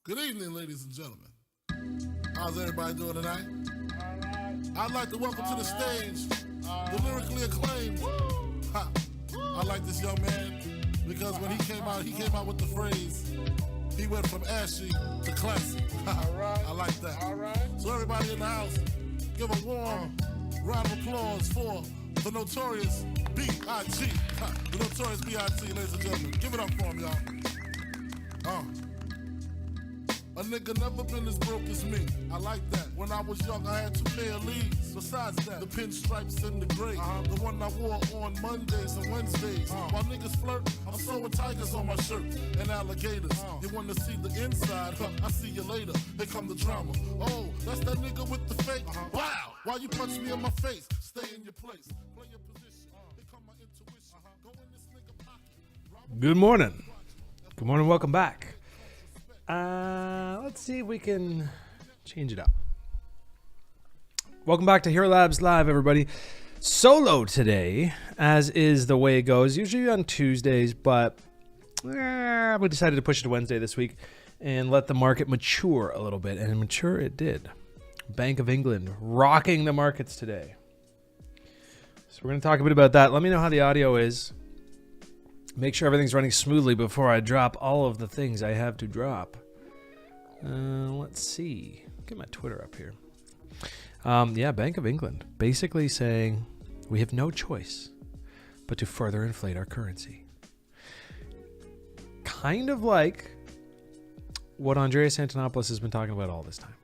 Good evening, ladies and gentlemen. How's everybody doing tonight? I'd like to welcome to the stage the lyrically acclaimed. Ha. I like this young man because when he came out with the phrase, he went from ashy to classy. I like that. So everybody in the house, give a warm round of applause for the notorious B.I.G. The notorious B.I.G., ladies and gentlemen. Give it up for him, y'all. A nigga never been as broke as me. I like that. When I was young, I had 2 pair of leaves. Besides that, the pinstripes and the gray. The one I wore on Mondays and Wednesdays. While niggas flirt, I'm sewing tigers on my shirt and alligators. You want to see the inside? I see you later. Here come the drama. Oh, that's that nigga with the fake. Wow! Why you punch me in my face? Stay in your place. Play your position. Here come my intuition. Go in this nigga pocket. Good morning. Good morning. Welcome back. Let's see if we can change it up. Welcome back to Hxro Labs Live, everybody. Solo today, as is the way it goes, usually on Tuesdays, but we decided to push it to Wednesday this week and let the market mature a little bit, and mature it did. Bank of England rocking the markets today. So we're going to talk a bit about that. Let me know how the audio is. Make sure everything's running smoothly before I drop all of the things I have to drop. Let's see. Get my Twitter up here. Yeah, Bank of England basically saying we have no choice but to further inflate our currency. Kind of like what Andreas Antonopoulos has been talking about all this time.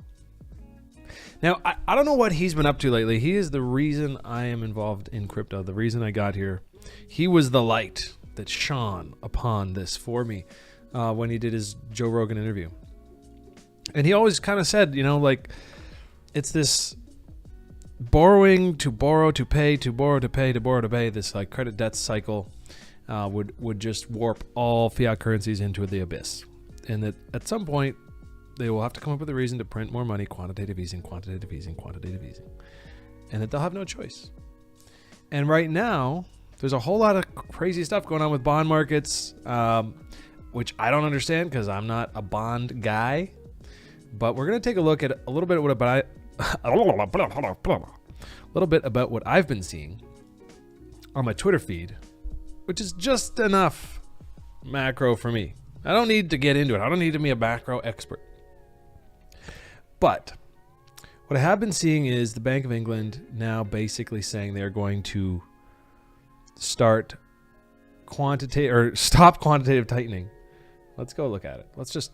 Now, I don't know what he's been up to lately. He is the reason I am involved in crypto, the reason I got here. He was the light that shone upon this for me when he did his Joe Rogan interview. And he always kind of said, you know, like, it's this borrowing to borrow to pay to borrow to pay to borrow to pay, this like credit debt cycle would just warp all fiat currencies into the abyss. And that at some point, they will have to come up with a reason to print more money, quantitative easing, quantitative easing, quantitative easing. And that they'll have no choice. And right now, there's a whole lot of crazy stuff going on with bond markets, which I don't understand because I'm not a bond guy. But we're going to take a look at a little bit about what I've been seeing on my Twitter feed, which is just enough macro for me. I don't need to get into it. I don't need to be a macro expert. But what I have been seeing is the Bank of England now basically saying they're going to stop quantitative tightening. Let's go look at it. Let's just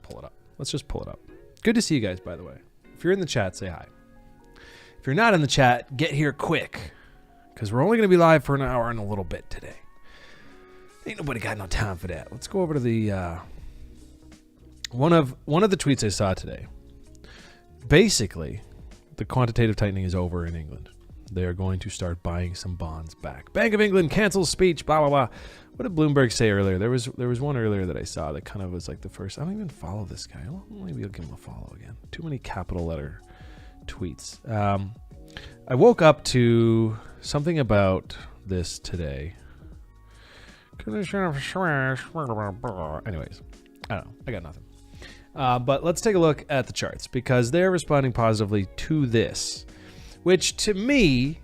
pull it up. Let's just pull it up. Good to see you guys, by the way. If you're in the chat, say hi. If you're not in the chat, get here quick, because we're only going to be live for an hour and a little bit today. Ain't nobody got no time for that. Let's go over to the one of the tweets I saw today. Basically, the quantitative tightening is over in England. They are going to start buying some bonds back. Bank of England cancels speech, blah, blah, blah. What did Bloomberg say earlier? There was one earlier that I saw that kind of was like the first. I don't even follow this guy. Well, maybe I'll give him a follow again. Too many capital letter tweets. I woke up to something about this today. Anyways, I don't know. I got nothing. But let's take a look at the charts because they're responding positively to this, which to me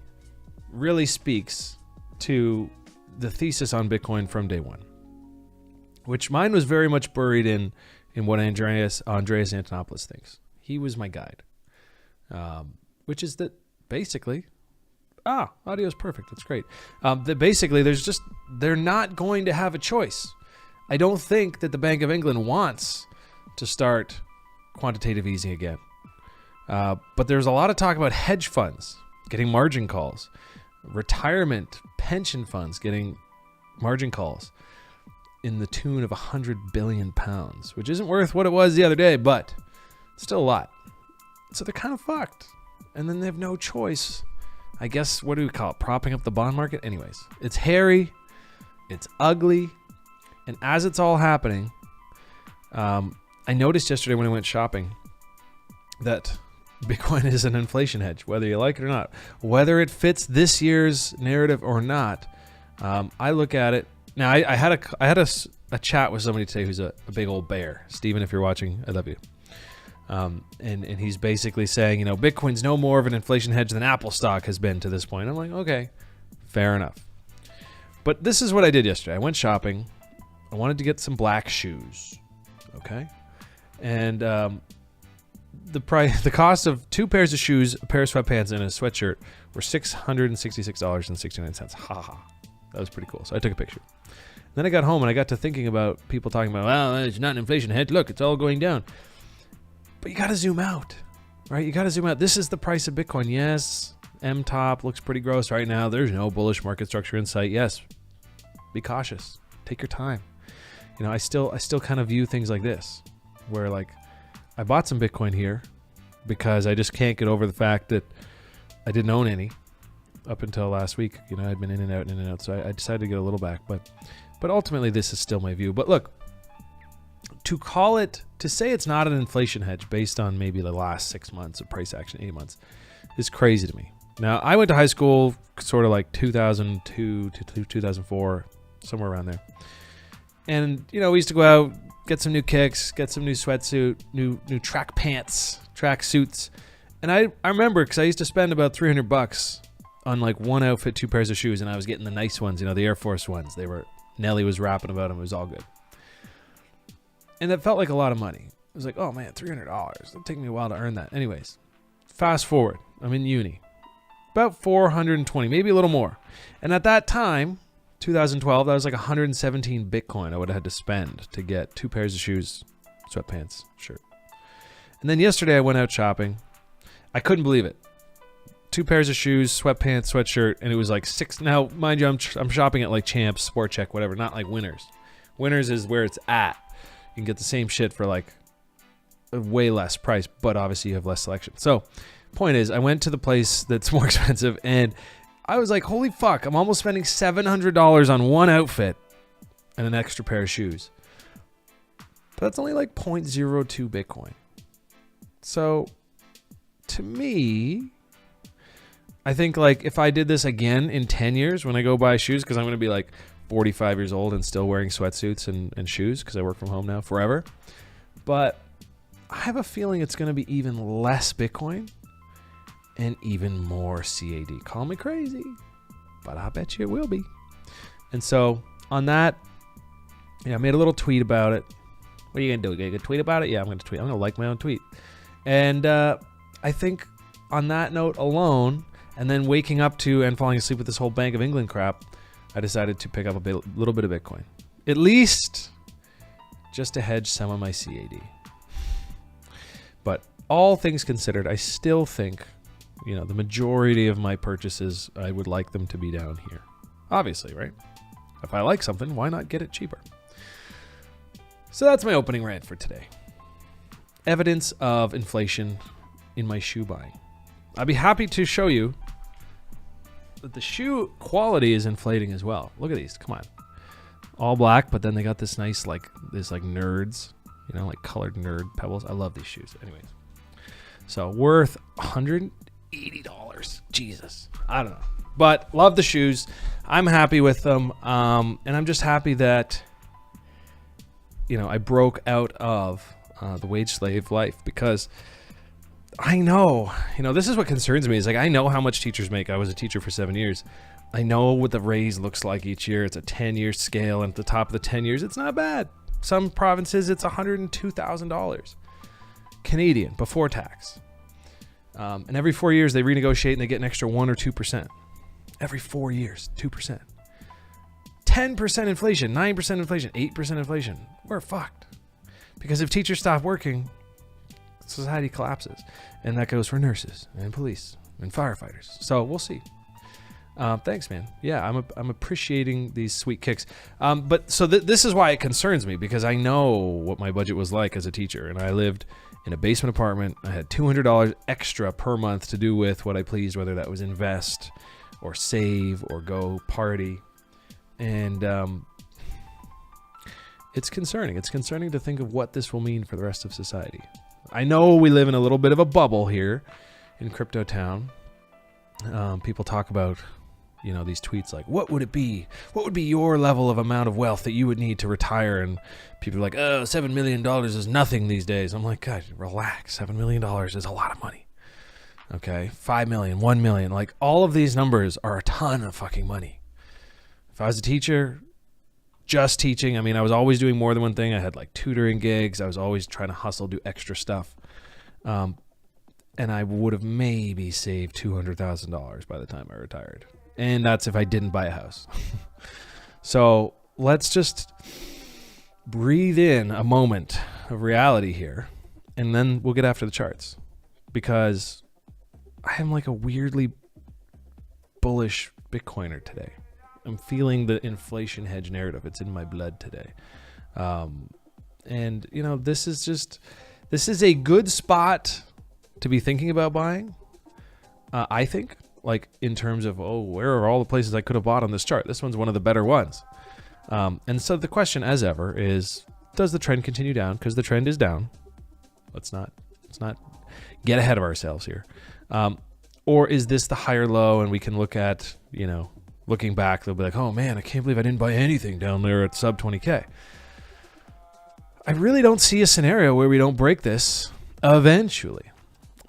really speaks to the thesis on Bitcoin from day one, which mine was very much buried in what Andreas Antonopoulos thinks. He was my guide, which is that basically, audio is perfect. That's great. That basically they're not going to have a choice. I don't think that the Bank of England wants to start quantitative easing again. But there's a lot of talk about hedge funds getting margin calls, retirement pension funds getting margin calls in the tune of £100 billion, which isn't worth what it was the other day, but still a lot. So they're kind of fucked. And then they have no choice. I guess, what do we call it? Propping up the bond market? Anyways, it's hairy. It's ugly. And as it's all happening, I noticed yesterday when I went shopping that Bitcoin is an inflation hedge, whether you like it or not. Whether it fits this year's narrative or not, I look at it. Now, I had a chat with somebody today who's a big old bear. Steven, if you're watching, I love you. And he's basically saying, you know, Bitcoin's no more of an inflation hedge than Apple stock has been to this point. I'm like, okay, fair enough. But this is what I did yesterday. I went shopping. I wanted to get some black shoes. Okay. And the cost of 2 pairs of shoes, a pair of sweatpants, and a sweatshirt were $666.69. Ha ha. That was pretty cool. So I took a picture. Then I got home and I got to thinking about people talking about, well, it's not an inflation hedge. Look, it's all going down. But you got to zoom out, right? You got to zoom out. This is the price of Bitcoin. Yes, M-top looks pretty gross right now. There's no bullish market structure in sight. Yes, be cautious. Take your time. You know, I still kind of view things like this, where like I bought some Bitcoin here because I just can't get over the fact that I didn't own any up until last week. You know, I'd been in and out. So I decided to get a little back, but ultimately this is still my view. But look, to say it's not an inflation hedge based on maybe the last 6 months of price action, 8 months, is crazy to me. Now, I went to high school sort of like 2002 to 2004, somewhere around there. And, you know, we used to go out, get some new kicks, get some new sweatsuit, new track pants, track suits. And I remember, because I used to spend about $300 on like one outfit, 2 pairs of shoes, and I was getting the nice ones, you know, the Air Force ones. Nelly was rapping about them. It was all good. And that felt like a lot of money. It was like, oh man, $300. It'll take me a while to earn that. Anyways, fast forward. I'm in uni. About 420, maybe a little more. And at that time, 2012, that was like 117 Bitcoin I would have had to spend to get 2 pairs of shoes, sweatpants, shirt. And then yesterday I went out shopping. I couldn't believe it. 2 pairs of shoes, sweatpants, sweatshirt, and it was like $6. Now, mind you, I'm shopping at like Champs, Sport Check, whatever, not like Winners. Winners is where it's at. You can get the same shit for like a way less price, but obviously you have less selection. So, point is, I went to the place that's more expensive, and I was like, holy fuck, I'm almost spending $700 on one outfit and an extra pair of shoes. But that's only like 0.02 Bitcoin. So, to me, I think like if I did this again in 10 years when I go buy shoes, because I'm going to be like 45 years old and still wearing sweatsuits and shoes because I work from home now forever. But I have a feeling it's going to be even less Bitcoin and even more CAD. Call me crazy, but I bet you it will be. And so on that, I made a little tweet about it. What are you going to do? You going to tweet about it? Yeah, I'm going to tweet. I'm going to like my own tweet. And I think on that note alone, and then waking up to and falling asleep with this whole Bank of England crap, I decided to pick up a little bit of Bitcoin. At least just to hedge some of my CAD. But all things considered, I still think, you know, the majority of my purchases, I would like them to be down here. Obviously, right? If I like something, why not get it cheaper? So that's my opening rant for today. Evidence of inflation in my shoe buying. I'd be happy to show you that the shoe quality is inflating as well. Look at these, come on. All black, but then they got this nice, like nerds, you know, like colored nerd pebbles. I love these shoes. Anyways, so worth $180. Jesus, I don't know, but love the shoes. I'm happy with them, and I'm just happy that, you know, I broke out of the wage slave life, because I know, you know, this is what concerns me, is like, I know how much teachers make. I was a teacher for 7 years. I know what the raise looks like each year. It's a 10-year scale, and at the top of the 10 years, it's not bad. Some provinces, it's $102,000 Canadian before tax. And every 4 years, they renegotiate and they get an extra 1 or 2%. Every 4 years, 2%. 10% inflation, 9% inflation, 8% inflation. We're fucked. Because if teachers stop working, society collapses. And that goes for nurses and police and firefighters. So we'll see. Thanks, man. Yeah, I'm appreciating these sweet kicks. But so this is why it concerns me, because I know what my budget was like as a teacher, and I lived in a basement apartment. I had $200 extra per month to do with what I pleased, whether that was invest or save or go party. And it's concerning. It's concerning to think of what this will mean for the rest of society. I know we live in a little bit of a bubble here in Crypto Town. People talk about, these tweets like, what would it be? What would be your level of amount of wealth that you would need to retire? And people are like, oh, $7 million is nothing these days. I'm like, God, relax. $7 million is a lot of money. Okay, 5 million, 1 million, like all of these numbers are a ton of fucking money. If I was a teacher, just teaching, I mean, I was always doing more than one thing. I had like tutoring gigs. I was always trying to hustle, do extra stuff. And I would have maybe saved $200,000 by the time I retired. And that's if I didn't buy a house. So let's just breathe in a moment of reality here, and then we'll get after the charts, because I am like a weirdly bullish Bitcoiner today. I'm feeling the inflation hedge narrative. It's in my blood today. And this is a good spot to be thinking about buying. I think, like, in terms of, where are all the places I could have bought on this chart? This one's one of the better ones. And so the question, as ever, is, does the trend continue down? Because the trend is down. Let's not get ahead of ourselves here. Or is this the higher low, and we can look at, looking back, they'll be like, oh man, I can't believe I didn't buy anything down there at sub 20K. I really don't see a scenario where we don't break this eventually.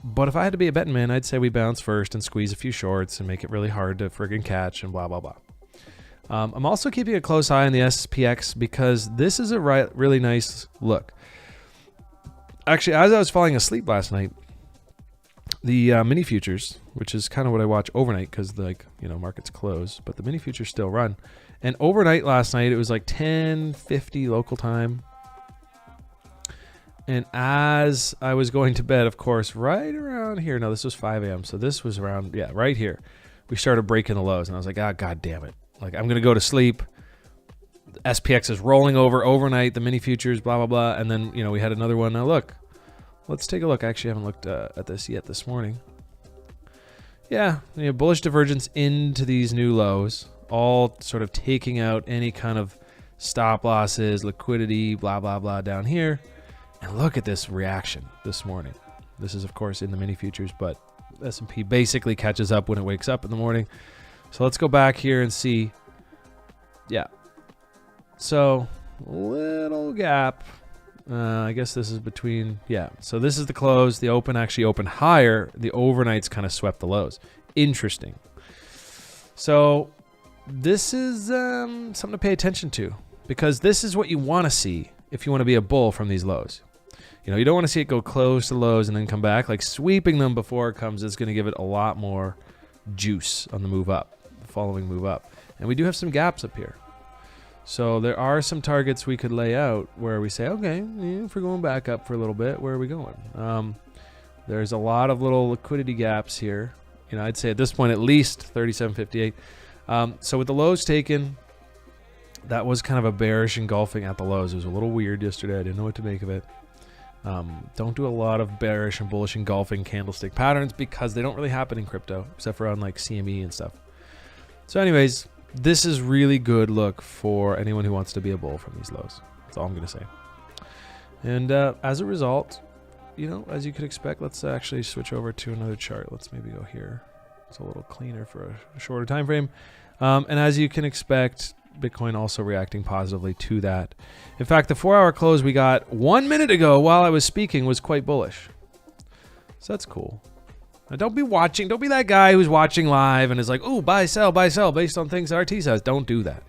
But if I had to be a betting man, I'd say we bounce first and squeeze a few shorts and make it really hard to friggin' catch and blah, blah, blah. I'm also keeping a close eye on the SPX because this is a really nice look. Actually, as I was falling asleep last night, the mini futures, which is kind of what I watch overnight because markets close, but the mini futures still run. And overnight last night, it was like 10:50 local time. And as I was going to bed, of course, right around here, no, this was 5 a.m. So this was around, right here. We started breaking the lows and I was like, God damn it. Like, I'm going to go to sleep. The SPX is rolling over overnight, the mini futures, blah, blah, blah. And then, we had another one. Now look, let's take a look. I actually haven't looked at this yet this morning. Yeah, bullish divergence into these new lows, all sort of taking out any kind of stop losses, liquidity, blah, blah, blah down here. And look at this reaction this morning. This is, of course, in the mini futures, but S&P basically catches up when it wakes up in the morning. So let's go back here and see. Yeah. So, little gap. I guess this is between, so this is the close. The open actually opened higher. The overnights kind of swept the lows. Interesting. So this is something to pay attention to, because this is what you want to see if you want to be a bull from these lows. You don't want to see it go close to lows and then come back. Like, sweeping them before it comes is going to give it a lot more juice on the move up, the following move up. And we do have some gaps up here. So there are some targets we could lay out where we say, okay, if we're going back up for a little bit, where are we going? There's a lot of little liquidity gaps here. I'd say at this point at least 37.58. So with the lows taken, that was kind of a bearish engulfing at the lows. It was a little weird yesterday. I didn't know what to make of it. Don't do a lot of bearish and bullish engulfing candlestick patterns because they don't really happen in crypto, except for on like CME and stuff. So anyways, this is really good look for anyone who wants to be a bull from these lows. That's all I'm going to say. And as a result, as you could expect, let's actually switch over to another chart. Let's maybe go here. It's a little cleaner for a shorter time frame. And as you can expect, Bitcoin also reacting positively to that. In fact, the 4-hour close we got 1 minute ago while I was speaking was quite bullish. So that's cool. Now don't be that guy who's watching live and is like, ooh, buy, sell, based on things RT says. Don't do that.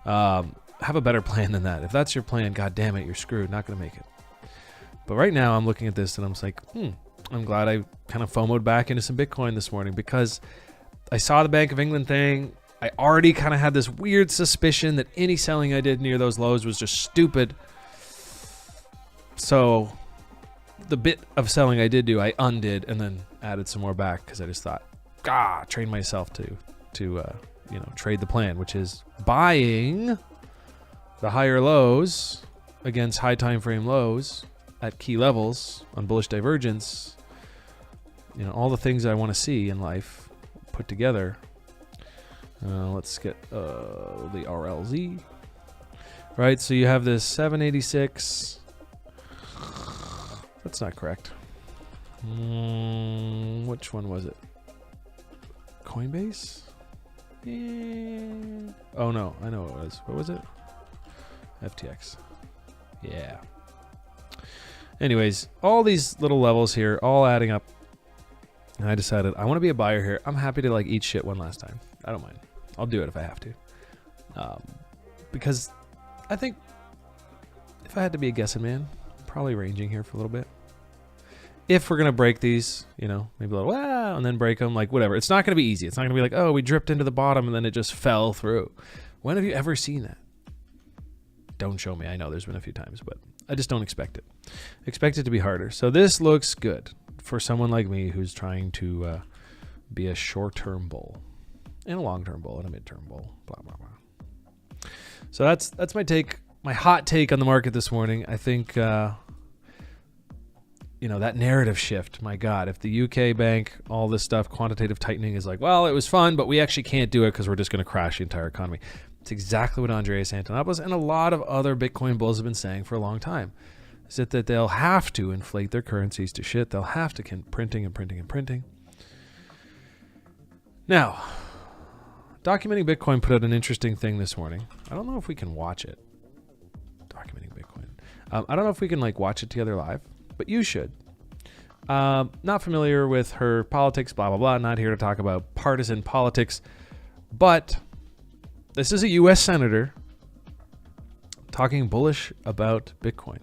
Have a better plan than that. If that's your plan, god damn it, you're screwed. Not going to make it. But right now I'm looking at this and I'm just like, I'm glad I kind of FOMO'd back into some Bitcoin this morning, because I saw the Bank of England thing. I already kind of had this weird suspicion that any selling I did near those lows was just stupid. So the bit of selling I did do, I undid and then added some more back because I just thought, train myself to trade the plan, which is buying the higher lows against high time frame lows at key levels on bullish divergence. All the things I want to see in life put together. Let's get the RLZ. Right, so you have this 786. That's not correct. Which one was it? Coinbase? Oh no, I know what it was. What was it? FTX. Yeah. Anyways, all these little levels here, all adding up. And I decided I want to be a buyer here. I'm happy to like eat shit one last time. I don't mind. I'll do it if I have to. Because I think if I had to be a guessing man, I'm probably ranging here for a little bit. If we're going to break these, you know, maybe a little, and then break them, like whatever. It's not going to be easy. It's not going to be like, oh, we dripped into the bottom and then it just fell through. When have you ever seen that? Don't show me. I know there's been a few times, but I just don't expect it. Expect it to be harder. So this looks good for someone like me who's trying to be a short-term bull and a long-term bull and a mid-term bull, blah, blah, blah. So that's my take, my hot take on the market this morning. I think, you know, that narrative shift, my God, if the UK bank, all this stuff, quantitative tightening is like, well, it was fun, but we actually can't do it because we're just going to crash the entire economy. It's exactly what Andreas Antonopoulos and a lot of other Bitcoin bulls have been saying for a long time. Is that they'll have to inflate their currencies to shit. They'll have to keep printing and printing and printing. Now, Documenting Bitcoin put out an interesting thing this morning. I don't know if we can watch it. Documenting Bitcoin. I don't know if we can like watch it together live, but you should. Not familiar with her politics, blah, blah, blah. Not here to talk about partisan politics, but this is a U.S. senator talking bullish about Bitcoin,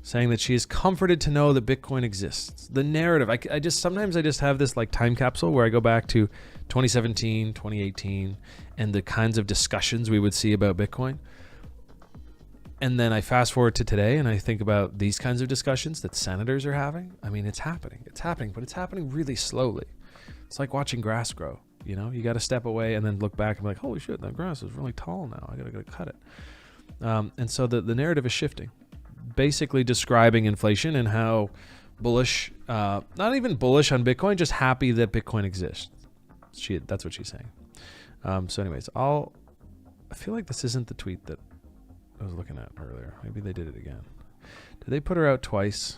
saying that she is comforted to know that Bitcoin exists. The narrative, sometimes I just have this like time capsule where I go back to 2017, 2018, and the kinds of discussions we would see about Bitcoin. And then I fast forward to today and I think about these kinds of discussions that senators are having. I mean, it's happening, but it's happening really slowly. It's like watching grass grow. You know, you got to step away and then look back and be like, holy shit, that grass is really tall now. I got to cut it. And so the narrative is shifting, basically describing inflation and how bullish, not even bullish on Bitcoin, just happy that Bitcoin exists. That's what she's saying. So anyways, I feel like this isn't the tweet that I was looking at earlier. Maybe they did it again. Did they put her out twice?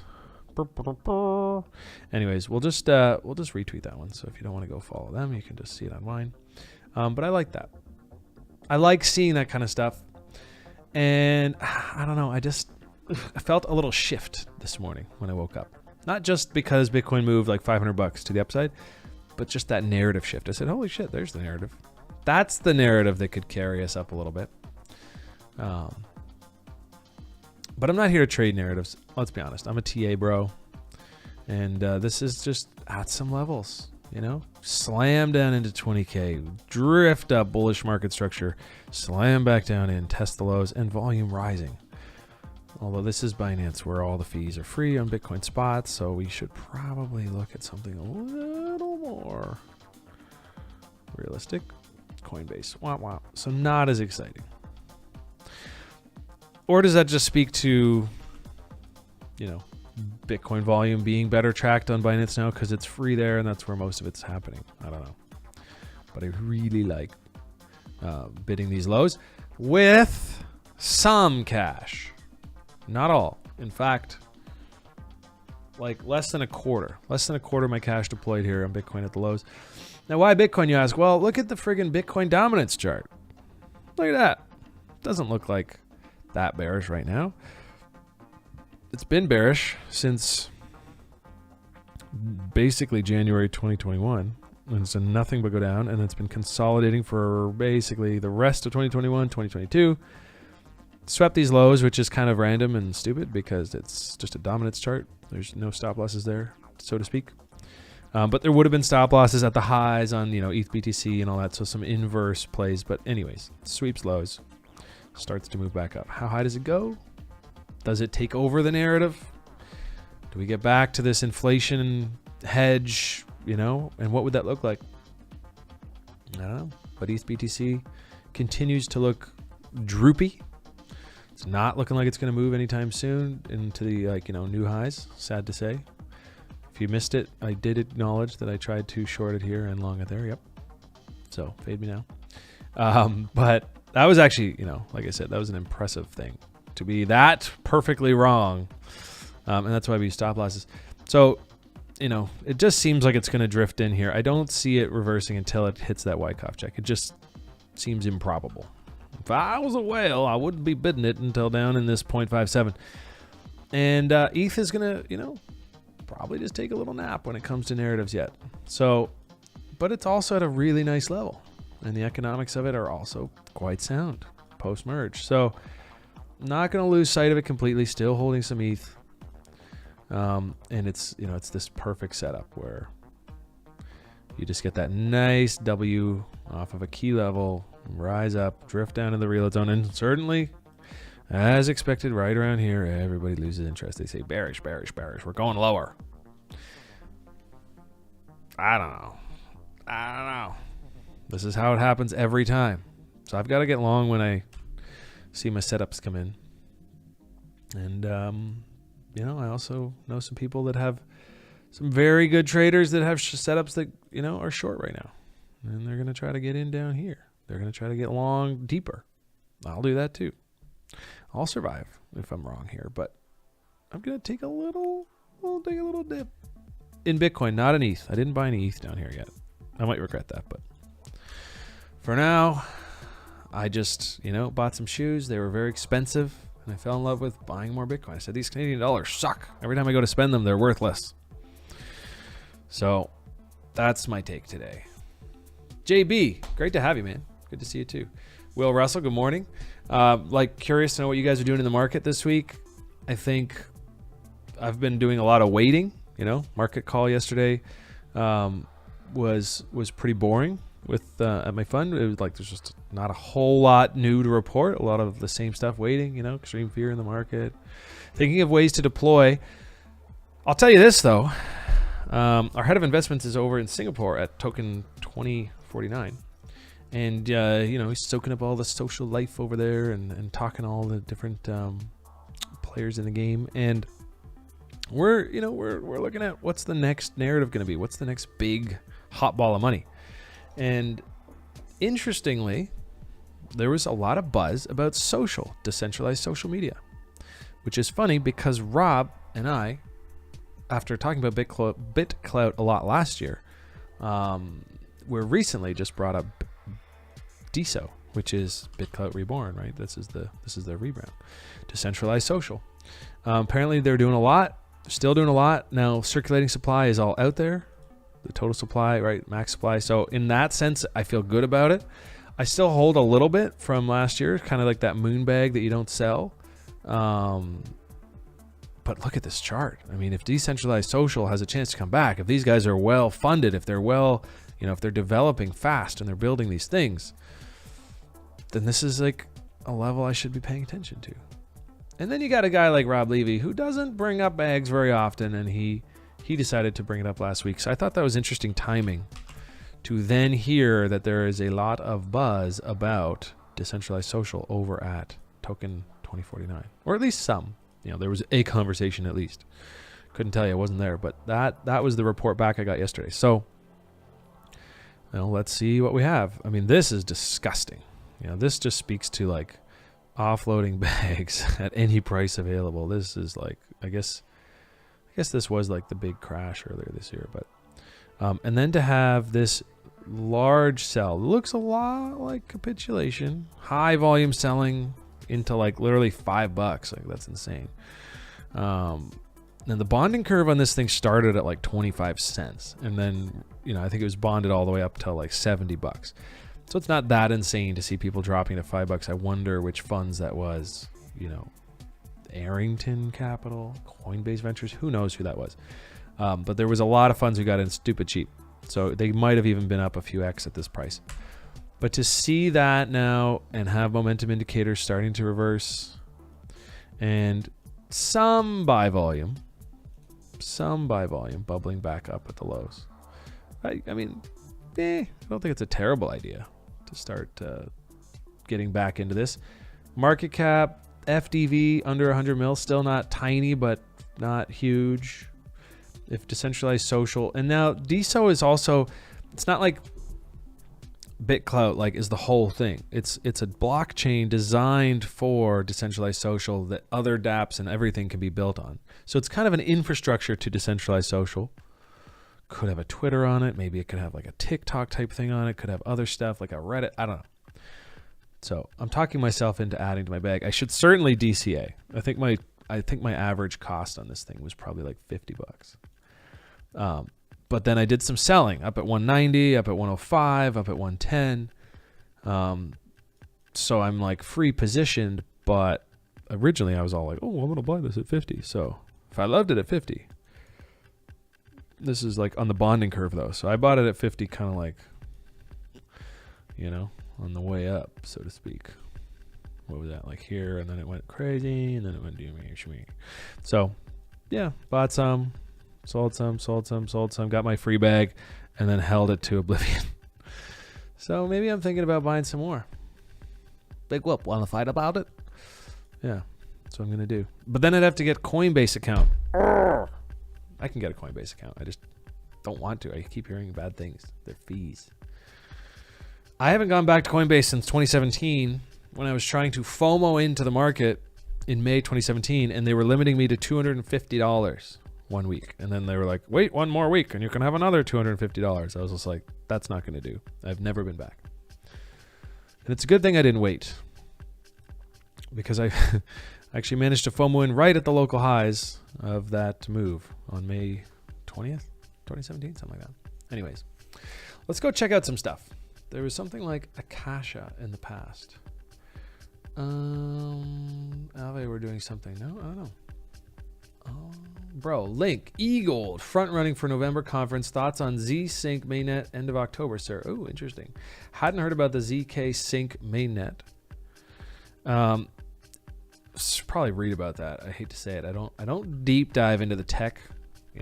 Anyways, we'll just retweet that one. So if you don't want to go follow them, you can just see it on mine. But I like that. I like seeing that kind of stuff. And I don't know. I felt a little shift this morning when I woke up. Not just because Bitcoin moved like $500 to the upside, but just that narrative shift. I said, holy shit, there's the narrative. That's the narrative that could carry us up a little bit. But I'm not here to trade narratives. Let's be honest. I'm a TA bro. And this is just at some levels, you know, slam down into 20K, drift up bullish market structure, slam back down in, test the lows, and volume rising. Although this is Binance where all the fees are free on Bitcoin spots, so we should probably look at something a little more realistic. Coinbase. Wow. So not as exciting. Or does that just speak to, you know, Bitcoin volume being better tracked on Binance now because it's free there and that's where most of it's happening? I don't know. But I really like bidding these lows with some cash. Not all. In fact, like less than a quarter of my cash deployed here on Bitcoin at the lows. Now, why Bitcoin, you ask? Well, look at the friggin' Bitcoin dominance chart. Look at that. Doesn't look like that bearish right now. It's been bearish since basically January 2021. And it's done nothing but go down, and it's been consolidating for basically the rest of 2021, 2022. Swept these lows, which is kind of random and stupid because it's just a dominance chart. There's no stop losses there, so to speak. But there would have been stop losses at the highs on, you know, ETH BTC and all that, so some inverse plays. But anyways, sweeps lows, starts to move back up. How high does it go? Does it take over the narrative? Do we get back to this hedge, you know? And what would that look like? I don't know. But ETH BTC continues to look droopy. It's not looking like it's going to move anytime soon into the, like, you know, new highs. Sad to say. If you missed it, I did acknowledge that I tried to short it here and long it there. Yep. So fade me now. But that was actually, you know, like I said, that was an impressive thing to be that perfectly wrong. And that's why we use stop losses. So, you know, it just seems like it's going to drift in here. I don't see it reversing until it hits that Wyckoff check. It just seems improbable. If I was a whale, I wouldn't be bidding it until down in this 0.57. And ETH is going to, probably just take a little nap when it comes to narratives yet. So, but it's also at a really nice level. And the economics of it are also quite sound post-merge. So, not going to lose sight of it completely. Still holding some ETH. And it's, it's this perfect setup where you just get that nice W off of a key level, rise up, drift down to the reload zone, and certainly, as expected, right around here, everybody loses interest. They say bearish, bearish, bearish. We're going lower. I don't know. This is how it happens every time. So I've got to get long when I see my setups come in. And, I also know some people that have some very good traders that have setups that, are short right now. And they're going to try to get in down here. They're going to try to get long deeper. I'll do that too. I'll survive if I'm wrong here, but I'm going to take a little dip in Bitcoin, not in ETH. I didn't buy any ETH down here yet. I might regret that, but for now, I just, bought some shoes. They were very expensive, and I fell in love with buying more Bitcoin. I said, these Canadian dollars suck. Every time I go to spend them, they're worthless. So that's my take today. JB, great to have you, man. Good to see you too. Will Russell, good morning. Curious to know what you guys are doing in the market this week. I think I've been doing a lot of waiting. Market call yesterday was pretty boring with at my fund. It was like there's just not a whole lot new to report. A lot of the same stuff waiting. Extreme fear in the market. Thinking of ways to deploy. I'll tell you this though. Our head of investments is over in Singapore at token 2049. And, he's soaking up all the social life over there and talking to all the different players in the game. And we're looking at what's the next narrative going to be? What's the next big hot ball of money? And interestingly, there was a lot of buzz about decentralized social media, which is funny because Rob and I, after talking about BitClout a lot last year, we're recently just brought up DeSo, which is BitClout Reborn, right? This is their rebrand. Decentralized social. Apparently they're doing a lot. They're still doing a lot. Now circulating supply is all out there. The total supply, right? Max supply. So in that sense, I feel good about it. I still hold a little bit from last year, kind of like that moon bag that you don't sell. But look at this chart. I mean, if decentralized social has a chance to come back, if these guys are well funded, if they're well, if they're developing fast and they're building these things, then this is like a level I should be paying attention to. And then you got a guy like Rob Levy who doesn't bring up bags very often, and he decided to bring it up last week. So I thought that was interesting timing to then hear that there is a lot of buzz about decentralized social over at token 2049, or at least some. There was a conversation at least. Couldn't tell you, I wasn't there, but that was the report back I got yesterday. So let's see what we have. I mean, this is disgusting. This just speaks to like offloading bags at any price available. This is like, I guess this was like the big crash earlier this year, but and then to have this large sell, looks a lot like capitulation, high volume selling into like literally $5. Like that's insane. And the bonding curve on this thing started at like 25 cents, and then I think it was bonded all the way up to like $70. So it's not that insane to see people dropping to $5. I wonder which funds that was. Arrington Capital, Coinbase Ventures, who knows who that was. But there was a lot of funds who got in stupid cheap. So they might have even been up a few X at this price. But to see that now and have momentum indicators starting to reverse and some buy volume bubbling back up at the lows. I don't think it's a terrible idea to start getting back into this. Market cap, FDV under 100 mil, still not tiny, but not huge. If decentralized social, and now DeSo is also, it's not like BitClout like is the whole thing. It's a blockchain designed for decentralized social that other dApps and everything can be built on. So it's kind of an infrastructure to decentralized social. Could have a Twitter on it. Maybe it could have like a TikTok type thing on it. Could have other stuff like a Reddit. I don't know. So I'm talking myself into adding to my bag. I should certainly DCA. I think my average cost on this thing was probably like $50. But then I did some selling up at 190, up at 105, up at 110. So I'm like free positioned, but originally I was all like, oh, I'm going to buy this at 50. So if I loved it at 50, this is like on the bonding curve though. So I bought it at 50, kind of like, on the way up, so to speak. What was that, like here, and then it went crazy, and then it went shmee. So yeah, bought some, sold some, got my free bag, and then held it to oblivion. So maybe I'm thinking about buying some more. Big whoop, want to fight about it? Yeah, that's what I'm gonna do. But then I'd have to get Coinbase account. I can get a Coinbase account. I just don't want to. I keep hearing bad things. Their fees. I haven't gone back to Coinbase since 2017 when I was trying to FOMO into the market in May 2017, and they were limiting me to $250 1 week. And then they were like, wait 1 more week and you can have another $250. I was just like, that's not going to do. I've never been back. And it's a good thing I didn't wait, because I actually managed to FOMO in right at the local highs of that move on May 20th, 2017, something like that. Anyways, let's go check out some stuff. There was something like Akasha in the past. They were doing something. No, I don't know. Bro, Link, eGold, front running for November conference. Thoughts on Z-Sync mainnet end of October, sir? Oh, interesting. Hadn't heard about the ZK Sync mainnet. Probably read about that. I hate to say it. I don't deep dive into the tech.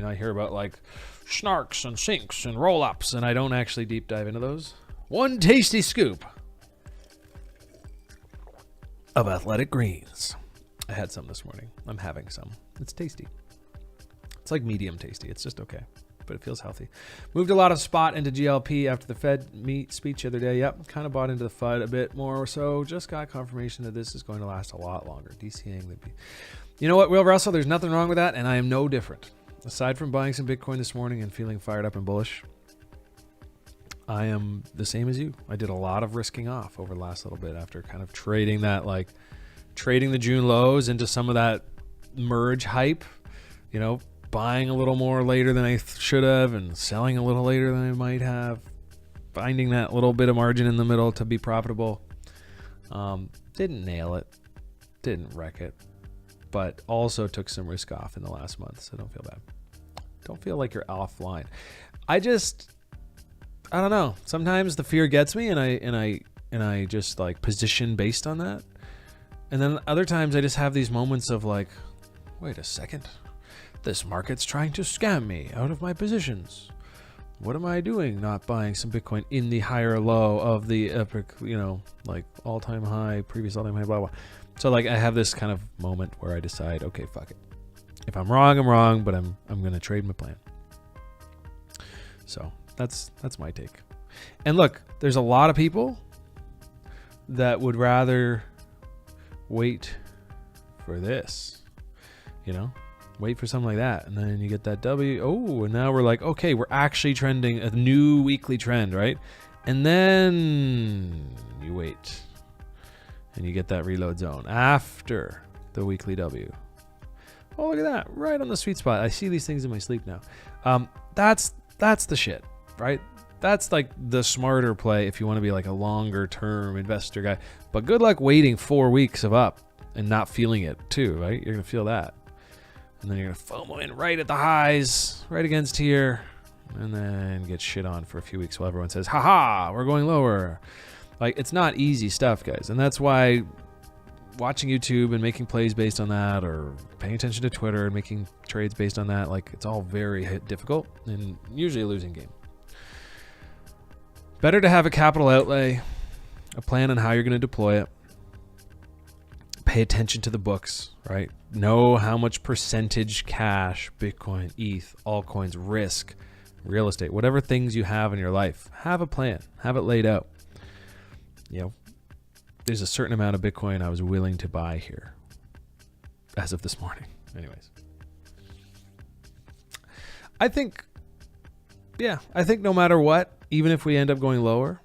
I hear about like snarks and syncs and roll-ups, and I don't actually deep dive into those. One tasty scoop of athletic greens. I had some this morning. I'm having some. It's tasty. It's like medium tasty. It's just okay, but it feels healthy. Moved a lot of spot into GLP after the Fed speech the other day. Yep, kind of bought into the FUD a bit more. So just got confirmation that this is going to last a lot longer. DCAing the You know what, Will Russell? There's nothing wrong with that, and I am no different. Aside from buying some Bitcoin this morning and feeling fired up and bullish, I am the same as you. I did a lot of risking off over the last little bit after kind of trading the June lows into some of that merge hype, buying a little more later than I should have and selling a little later than I might have, finding that little bit of margin in the middle to be profitable. Didn't nail it, didn't wreck it, but also took some risk off in the last month, so don't feel bad. Don't feel like you're offline. I don't know. Sometimes the fear gets me, and I just like position based on that. And then other times I just have these moments of like, wait a second, this market's trying to scam me out of my positions. What am I doing not buying some Bitcoin in the higher low of the epic, like all-time high, previous all-time high, blah, blah. So like I have this kind of moment where I decide, okay, fuck it. If I'm wrong, I'm wrong, but I'm going to trade my plan. So that's my take. And look, there's a lot of people that would rather wait for this, wait for something like that. And then you get that W. Oh, and now we're like, okay, we're actually trending a new weekly trend, right? And then you wait and you get that reload zone after the weekly W. Oh, look at that. Right on the sweet spot. I see these things in my sleep now. That's the shit, right? That's like the smarter play if you want to be like a longer term investor guy. But good luck waiting 4 weeks of up and not feeling it too, right? You're going to feel that. And then you're going to FOMO in right at the highs, right against here, and then get shit on for a few weeks while everyone says, haha, we're going lower. Like, it's not easy stuff, guys. And that's why watching YouTube and making plays based on that, or paying attention to Twitter and making trades based on that, like, it's all very difficult and usually a losing game. Better to have a capital outlay, a plan on how you're going to deploy it. Pay attention to the books, right? Know how much percentage cash, Bitcoin, ETH, altcoins, risk, real estate, whatever things you have in your life. Have a plan. Have it laid out. There's a certain amount of Bitcoin I was willing to buy here as of this morning. Anyways. I think no matter what, even if we end up going lower,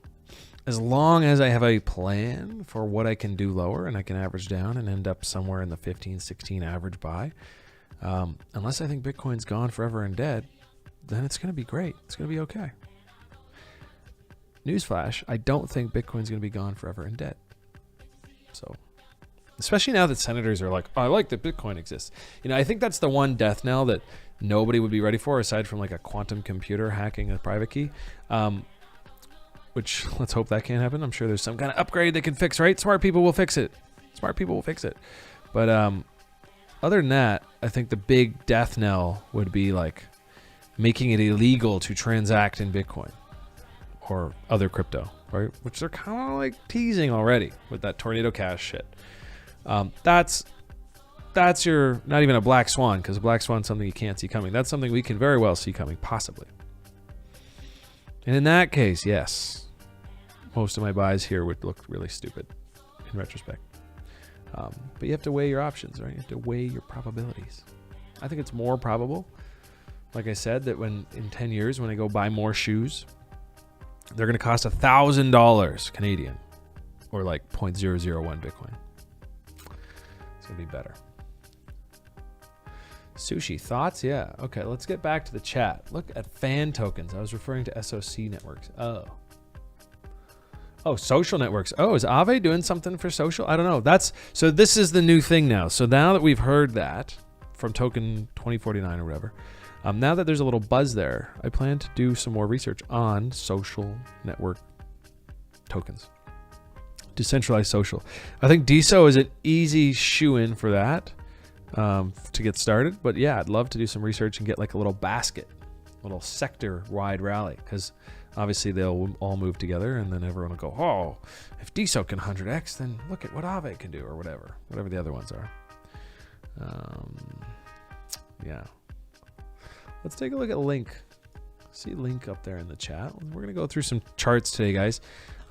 as long as I have a plan for what I can do lower and I can average down and end up somewhere in the 15, 16 average buy, unless I think Bitcoin's gone forever and dead, then it's going to be great. It's going to be okay. Newsflash, I don't think Bitcoin's going to be gone forever and dead. So, especially now that senators are like, I like that Bitcoin exists. You know, I think that's the one death knell that nobody would be ready for, aside from like a quantum computer hacking a private key. Which, let's hope that can't happen. I'm sure there's some kind of upgrade they can fix, right? Smart people will fix it. Smart people will fix it. But other than that, I think the big death knell would be like making it illegal to transact in Bitcoin or other crypto, right? Which they're kind of like teasing already with that Tornado Cash shit. That's your, not even a black swan, because a black swan is something you can't see coming. That's something we can very well see coming, possibly. And in that case, yes, most of my buys here would look really stupid in retrospect. But you have to weigh your options, right? You have to weigh your probabilities. I think it's more probable, like I said, that when in 10 years, when I go buy more shoes, they're going to cost $1,000 Canadian, or like 0.001 Bitcoin. It's going to be better. Sushi, thoughts? Yeah. Okay, let's get back to the chat. Look at fan tokens. I was referring to SOC networks. Oh, social networks. Oh, is Aave doing something for social? I don't know. So this is the new thing now. So now that we've heard that from token 2049 or whatever, now that there's a little buzz there, I plan to do some more research on social network tokens. Decentralized social. I think DeSo is an easy shoe-in for that. To get started, but yeah, I'd love to do some research and get like a little basket, little sector-wide rally, because obviously they'll all move together, and then everyone will go, oh, if DeSo can 100x, then look at what Aave can do, or whatever the other ones are. Yeah. Let's take a look at Link. See Link up there in the chat. We're gonna go through some charts today, guys.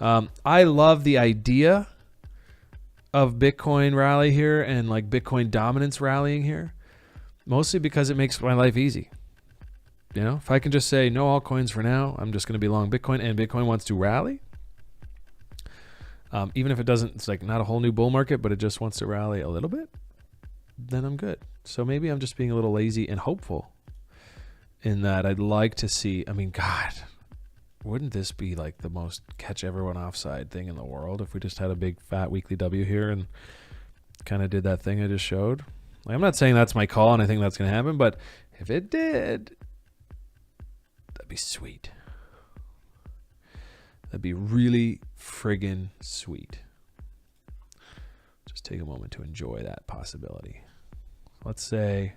I love the idea of Bitcoin rally here and like Bitcoin dominance rallying here, mostly because it makes my life easy. You know, if I can just say no altcoins for now, I'm just going to be long Bitcoin, and Bitcoin wants to rally. Even if it doesn't, it's like not a whole new bull market, but it just wants to rally a little bit, then I'm good. So maybe I'm just being a little lazy and hopeful in that I'd like to see, I mean, God, wouldn't this be like the most catch everyone offside thing in the world if we just had a big fat weekly W here and kind of did that thing I just showed? Like, I'm not saying that's my call and I think that's going to happen, but if it did, that'd be sweet. That'd be really friggin' sweet. Just take a moment to enjoy that possibility. Let's say,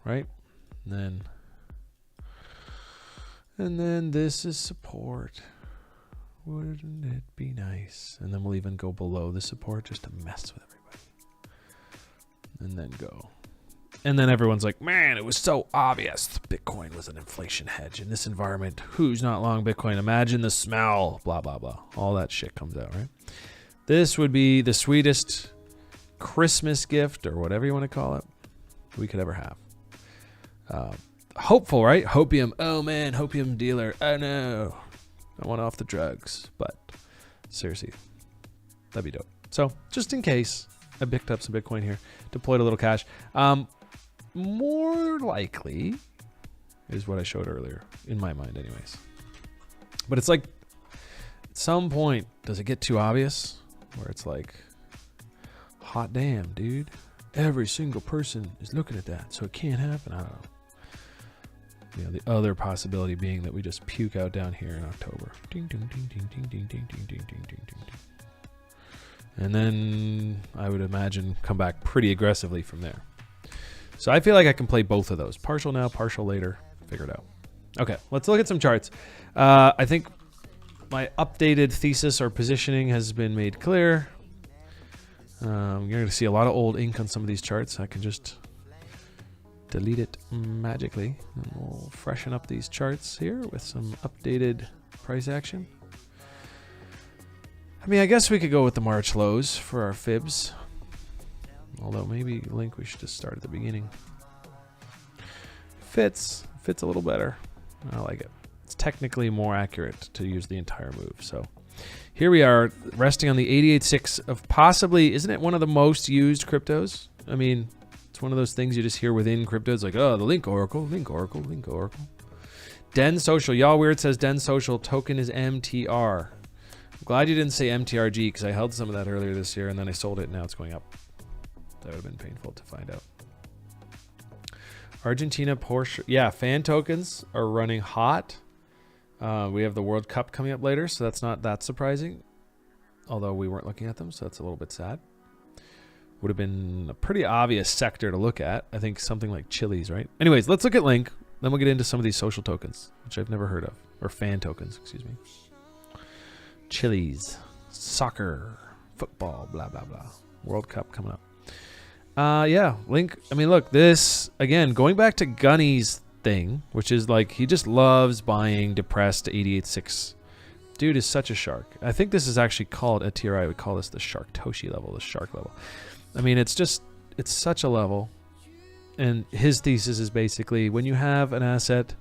right? And then this is support. Wouldn't it be nice? And then we'll even go below the support just to mess with everybody. And then go. And then everyone's like, man, it was so obvious. Bitcoin was an inflation hedge in this environment. Who's not long Bitcoin? Imagine the smell. Blah, blah, blah. All that shit comes out, right? This would be the sweetest Christmas gift, or whatever you want to call it, we could ever have. Hopeful, right? Hopium. Oh man, hopium dealer. Oh no, I want off the drugs. But seriously, that'd be dope. So just in case, I picked up some Bitcoin here, deployed a little cash. More likely is what I showed earlier, in my mind anyways. But it's like, at some point, does it get too obvious? Where it's like, hot damn, dude. Every single person is looking at that, so it can't happen. I don't know. You know, the other possibility being that we just puke out down here in October. Ding, ding, ding, ding, ding, ding, ding, ding, ding, ding, ding, ding. And then I would imagine come back pretty aggressively from there. So I feel like I can play both of those. Partial now, partial later. Figure it out. Okay, let's look at some charts. I think my updated thesis or positioning has been made clear. You're going to see a lot of old ink on some of these charts. I can just delete it magically, and we'll freshen up these charts here with some updated price action. I mean, I guess we could go with the March lows for our fibs, although maybe Link we should just start at the beginning. Fits a little better. I like it. It's technically more accurate to use the entire move. So here we are, resting on the 88.6 of possibly, isn't it one of the most used cryptos? I mean, it's one of those things you just hear within cryptos, like, oh, the Link Oracle, Link Oracle, Link Oracle. Den Social, y'all weird says Den Social, token is MTR. I'm glad you didn't say MTRG, because I held some of that earlier this year, and then I sold it, and now it's going up. That would have been painful to find out. Argentina, Porsche. Yeah, fan tokens are running hot. We have the World Cup coming up later, so that's not that surprising. Although we weren't looking at them, so that's a little bit sad. Would have been a pretty obvious sector to look at. I think something like Chili's, right? Anyways, let's look at Link. Then we'll get into some of these social tokens, which I've never heard of. Or fan tokens, excuse me. Chili's, soccer, football, blah, blah, blah. World Cup coming up. Yeah, Link. I mean, look, this, again, going back to Gunny's thing, which is like he just loves buying depressed 88.6. Dude is such a shark. I think this is actually called, at TRI, we call this the Shark Toshi level, the shark level. I mean, it's just, it's such a level. And his thesis is basically when you have an asset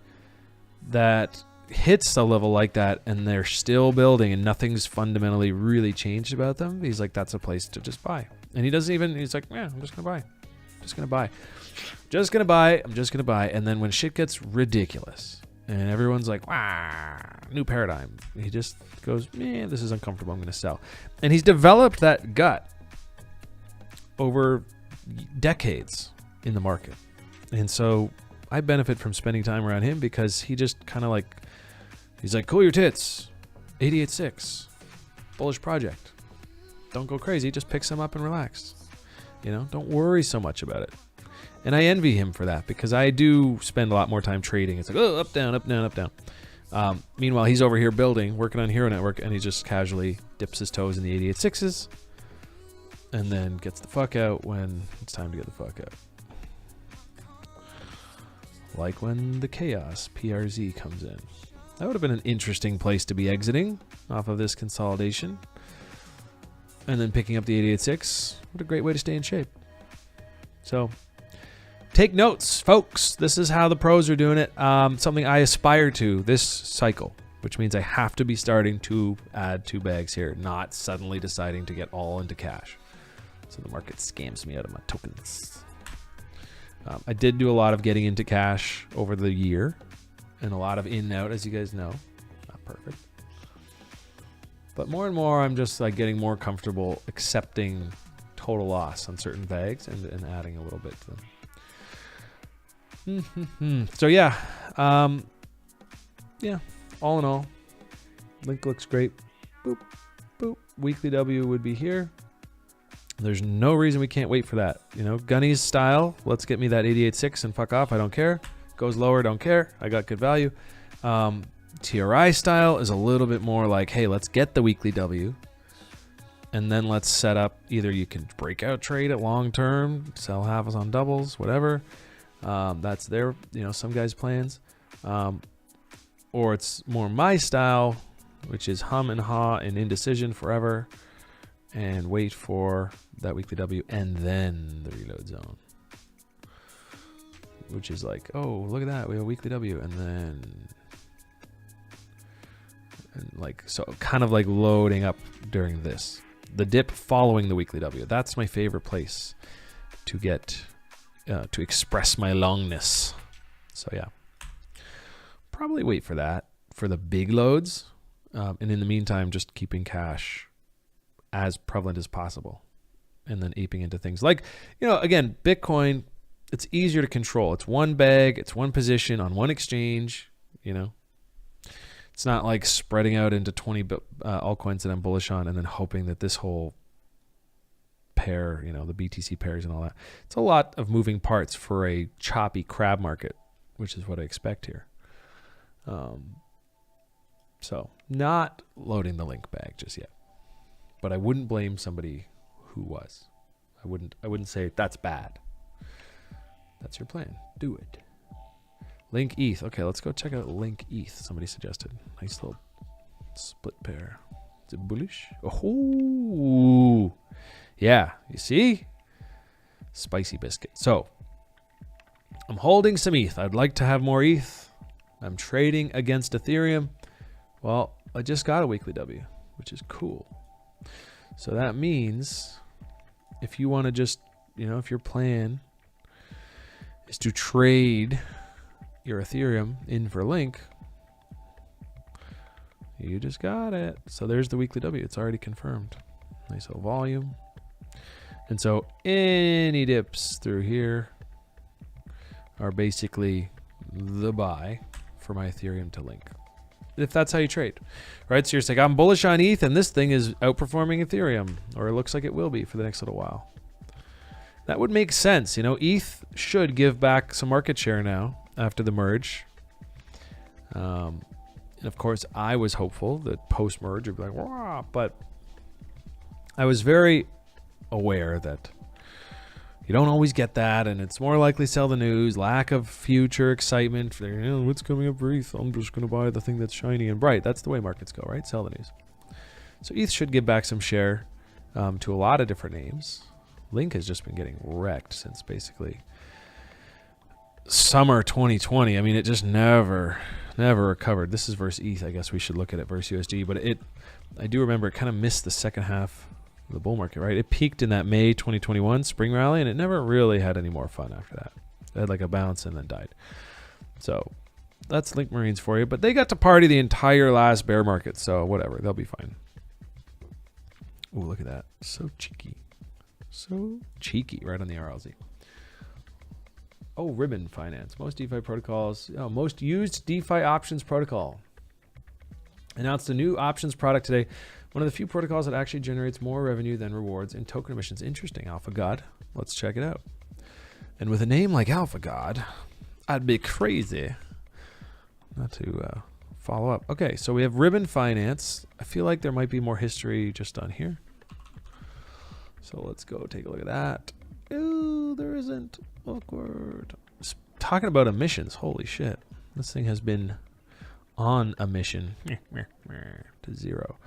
that hits a level like that and they're still building and nothing's fundamentally really changed about them, he's like, that's a place to just buy. And he doesn't even, he's like, yeah, I'm just going to buy. Just going to buy. Just going to buy. I'm just going to buy. And then when shit gets ridiculous and everyone's like, wow, new paradigm, he just goes, man, this is uncomfortable. I'm going to sell. And he's developed that gut over decades in the market. And so I benefit from spending time around him because he just kind of like, he's like, cool your tits, 88.6, bullish project. Don't go crazy, just pick some up and relax. You know, don't worry so much about it. And I envy him for that because I do spend a lot more time trading. It's like, oh, up, down, up, down, up, down. Meanwhile, he's over here building, working on Hxro Network, and he just casually dips his toes in the 88.6s and then gets the fuck out when it's time to get the fuck out. Like when the Chaos PRZ comes in. That would have been an interesting place to be exiting off of this consolidation. And then picking up the 88.6. What a great way to stay in shape. So, take notes, folks. This is how the pros are doing it. Something I aspire to this cycle, which means I have to be starting to add 2 bags here, not suddenly deciding to get all into cash. So the market scams me out of my tokens. I did do a lot of getting into cash over the year and a lot of in and out, as you guys know. Not perfect. But more and more, I'm just like getting more comfortable accepting total loss on certain bags and adding a little bit to them. So yeah, yeah. All in all, Link looks great. Boop, boop. Weekly W would be here. There's no reason we can't wait for that. You know, Gunny's style. Let's get me that 88.6 and fuck off. I don't care. Goes lower. Don't care. I got good value. TRI style is a little bit more like, hey, let's get the weekly W. And then let's set up, either you can breakout trade it long term, sell halves on doubles, whatever. That's their, you know, some guys' plans. Or it's more my style, which is hum and haw and indecision forever and wait for that weekly W and then the reload zone. Which is like, oh, look at that. We have a weekly W and then... And like, so kind of like loading up during this. The dip following the weekly W. That's my favorite place to get, to express my longness. So yeah. Probably wait for that, for the big loads. And in the meantime, just keeping cash as prevalent as possible. And then aping into things like, you know, again, Bitcoin, it's easier to control. It's one bag, it's one position on one exchange, you know. It's not like spreading out into 20 altcoins that I'm bullish on and then hoping that this whole pair, you know, the BTC pairs and all that. It's a lot of moving parts for a choppy crab market, which is what I expect here. So not loading the Link bag just yet, but I wouldn't blame somebody who was. I wouldn't say that's bad. That's your plan. Do it. Link ETH. Okay, let's go check out Link ETH. Somebody suggested. Nice little split pair. Is it bullish? Oh, yeah. You see? Spicy biscuit. So, I'm holding some ETH. I'd like to have more ETH. I'm trading against Ethereum. Well, I just got a weekly W, which is cool. So that means if you want to just, if your plan is to trade your Ethereum in for Link, you just got it. So there's the weekly W. It's already confirmed. Nice little volume. And so any dips through here are basically the buy for my Ethereum to Link. If that's how you trade, right? So you're saying, I'm bullish on ETH and this thing is outperforming Ethereum, or it looks like it will be for the next little while. That would make sense. ETH should give back some market share now after the merge. And of course, I was hopeful that post-merge would be like, wow, but I was very aware that you don't always get that, and it's more likely sell the news, lack of future excitement. What's coming up for ETH? I'm just going to buy the thing that's shiny and bright. That's the way markets go, right? Sell the news. So ETH should give back some share to a lot of different names. Link has just been getting wrecked since basically summer 2020. I mean, it just never recovered. This is versus ETH. I guess we should look at it versus USD, but I do remember it kind of missed the second half of the bull market, right? It peaked in that May 2021 spring rally, and it never really had any more fun after that. It had like a bounce and then died. So that's Link Marines for you, but they got to party the entire last bear market, so whatever, they'll be fine. Oh, look at that. So cheeky. So cheeky, right on the RLZ. Oh, Ribbon Finance. Most DeFi protocols. Most used DeFi options protocol. Announced a new options product today. One of the few protocols that actually generates more revenue than rewards in token emissions. Interesting. AlphaGod. Let's check it out. And with a name like AlphaGod, I'd be crazy not to follow up. Okay, so we have Ribbon Finance. I feel like there might be more history just on here. So let's go take a look at that. Ooh, there isn't. Awkward. Talking about emissions. Holy shit. This thing has been on a mission to zero.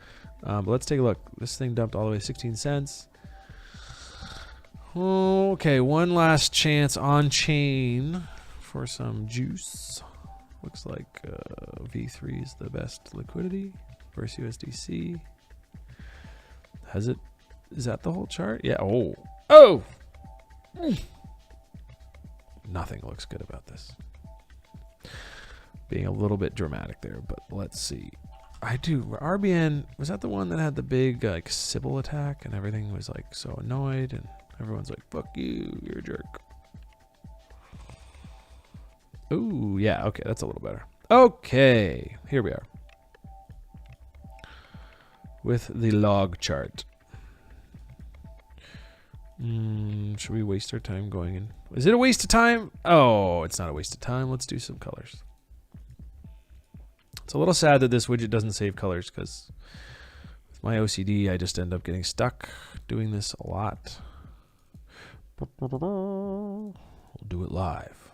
But let's take a look. This thing dumped all the way to 16 cents. Okay, one last chance on chain for some juice. Looks like V3 is the best liquidity versus USDC. Has it? Is that the whole chart? Yeah. Oh! Nothing looks good about this. Being a little bit dramatic there, but let's see. RBN, was that the one that had the big like Sybil attack and everything was like so annoyed and everyone's like, fuck you, you're a jerk. Ooh, yeah, okay, that's a little better. Okay, here we are. With the log chart. Should we waste our time going in? Is it a waste of time? Oh, it's not a waste of time. Let's do some colors. It's a little sad that this widget doesn't save colors because with my OCD, I just end up getting stuck doing this a lot. We'll do it live.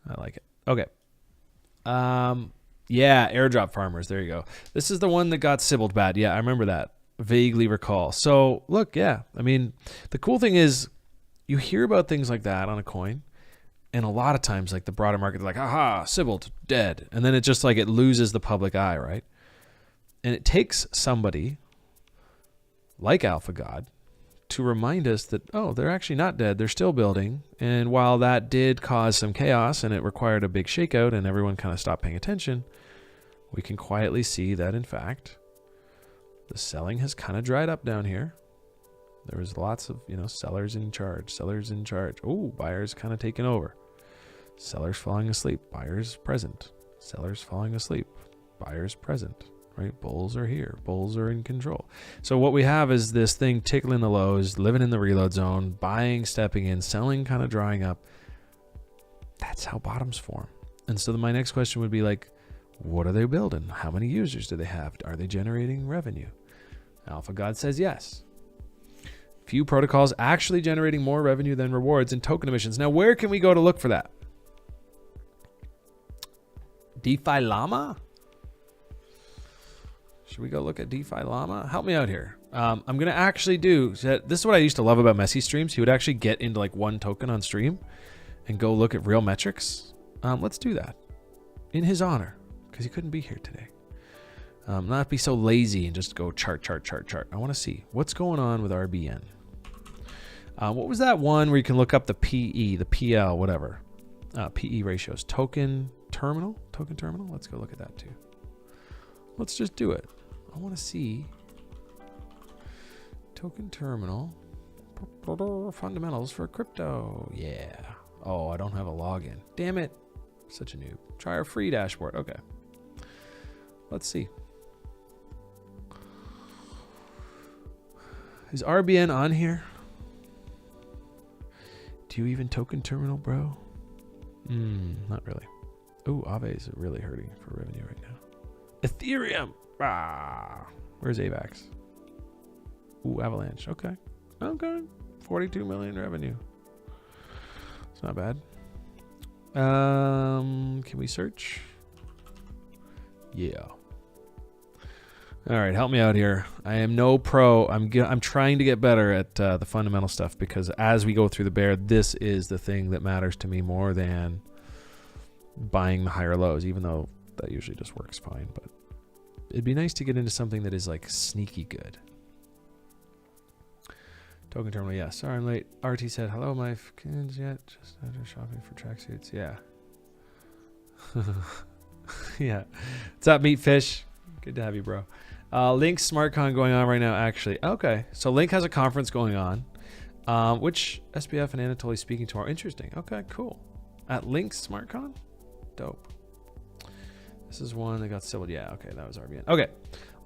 I like it. Okay. Yeah, airdrop farmers. There you go. This is the one that got Sybil'd bad. Yeah, I remember that. Vaguely recall. So look, yeah, I mean, the cool thing is you hear about things like that on a coin, and a lot of times like the broader market, they're like, aha, Sybil dead, and then it just like it loses the public eye, right? And it takes somebody like AlphaGod to remind us that, oh, they're actually not dead, they're still building. And while that did cause some chaos and it required a big shakeout and everyone kind of stopped paying attention, we can quietly see that in fact the selling has kind of dried up down here. There was lots of, sellers in charge. Oh, buyers kind of taking over. Sellers falling asleep. Buyers present. Sellers falling asleep. Buyers present. Right? Bulls are here. Bulls are in control. So what we have is this thing tickling the lows, living in the reload zone, buying, stepping in, selling, kind of drying up. That's how bottoms form. And so my next question would be like, what are they building? How many users do they have? Are they generating revenue? AlphaGod says yes. Few protocols actually generating more revenue than rewards in token emissions. Now, where can we go to look for that? DeFi Llama? Should we go look at DeFi Llama? Help me out here. I'm going to actually do, this is what I used to love about Messi streams. He would actually get into like one token on stream and go look at real metrics. Let's do that in his honor, because he couldn't be here today. Not be so lazy and just go chart. I want to see what's going on with RBN. What was that one where you can look up the PE, the PL, whatever, PE ratios? Token terminal. Let's go look at that too. Let's just do it. I want to see token terminal fundamentals for crypto. Yeah. Oh, I don't have a login. Damn it. Such a noob. Try our free dashboard. Okay. Let's see. Is RBN on here? Do you even token terminal, bro? Not really. Ooh, Aave is really hurting for revenue right now. Ethereum. Where's AVAX? Ooh, Avalanche. Okay. 42 million revenue. It's not bad. Can we search? Yeah. All right, help me out here. I am no pro. I'm trying to get better at the fundamental stuff, because as we go through the bear, this is the thing that matters to me more than buying the higher lows, even though that usually just works fine. But it'd be nice to get into something that is like sneaky good. Token terminal, yeah. Sorry I'm late. RT said, hello, my kids yet? Just after shopping for tracksuits. Yeah. Yeah. What's up, Meatfish? Good to have you, bro. Link's SmartCon going on right now, actually. Okay. So Link has a conference going on, which SBF and Anatoly speaking tomorrow. Interesting. Okay, cool. At Link's SmartCon? Dope. This is one that got settled. Yeah, okay. That was RBN. Okay.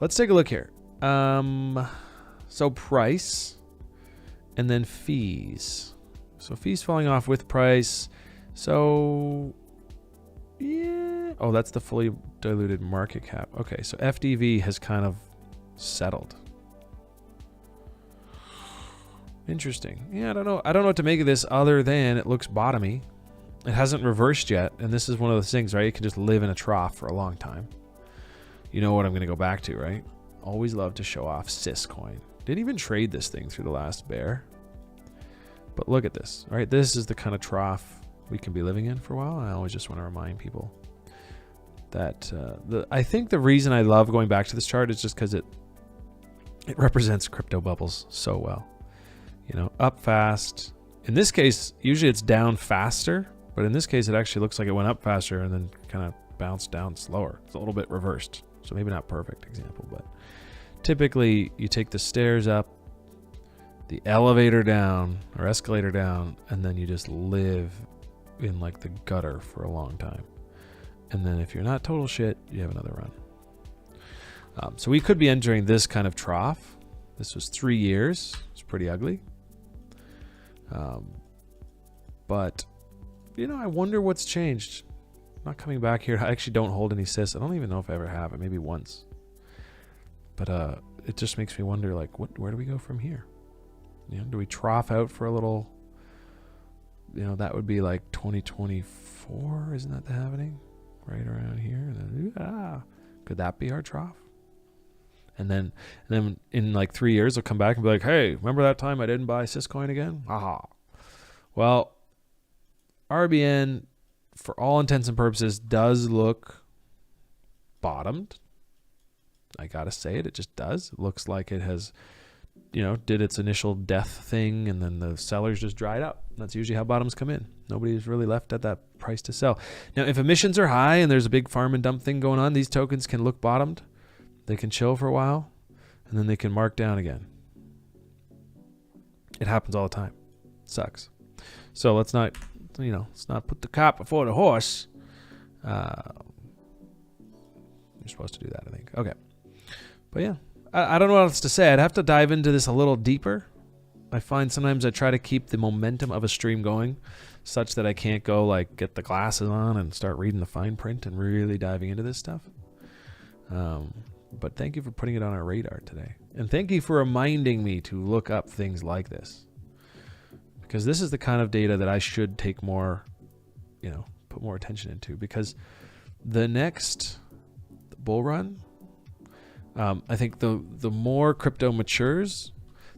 Let's take a look here. So price and then fees. So fees falling off with price. So yeah. Oh, that's the fully diluted market cap. Okay, so FDV has kind of settled. Interesting. Yeah, I don't know what to make of this other than it looks bottomy. It hasn't reversed yet, and this is one of those things, right? You can just live in a trough for a long time. You know what I'm going to go back to, right? Always love to show off Syscoin. Didn't even trade this thing through the last bear. But look at this, right? This is the kind of trough we can be living in for a while. And I always just want to remind people that I think the reason I love going back to this chart is just because it represents crypto bubbles so well. You know, up fast. In this case, usually it's down faster, but in this case, it actually looks like it went up faster and then kind of bounced down slower. It's a little bit reversed. So maybe not perfect example, but typically you take the stairs up, the elevator down or escalator down, and then you just live in like the gutter for a long time. And then if you're not total shit, you have another run. So we could be entering this kind of trough. This was 3 years. It's pretty ugly. But, you know, I wonder what's changed. I'm not coming back here. I actually don't hold any sys. I don't even know if I ever have it. Maybe once. But it just makes me wonder, like, where do we go from here? You know, do we trough out for a little? You know, that would be like 2024. Isn't that happening? Right around here. And then, could that be our trough? And then in like 3 years, they'll come back and be like, hey, remember that time I didn't buy Syscoin again? Aha. Well, RBN, for all intents and purposes, does look bottomed. I got to say it. It just does. It looks like it has, you know, did its initial death thing, and then the sellers just dried up. That's usually how bottoms come in. Nobody's really left at that price to sell. Now, if emissions are high and there's a big farm and dump thing going on, these tokens can look bottomed. They can chill for a while, and then they can mark down again. It happens all the time. It sucks. So let's not put the cart before the horse. You're supposed to do that, I think. Okay. But yeah, I don't know what else to say. I'd have to dive into this a little deeper. I find sometimes I try to keep the momentum of a stream going such that I can't go like get the glasses on and start reading the fine print and really diving into this stuff. But thank you for putting it on our radar today. And thank you for reminding me to look up things like this. Because this is the kind of data that I should take more, you know, put more attention into. Because the next bull run, I think the more crypto matures,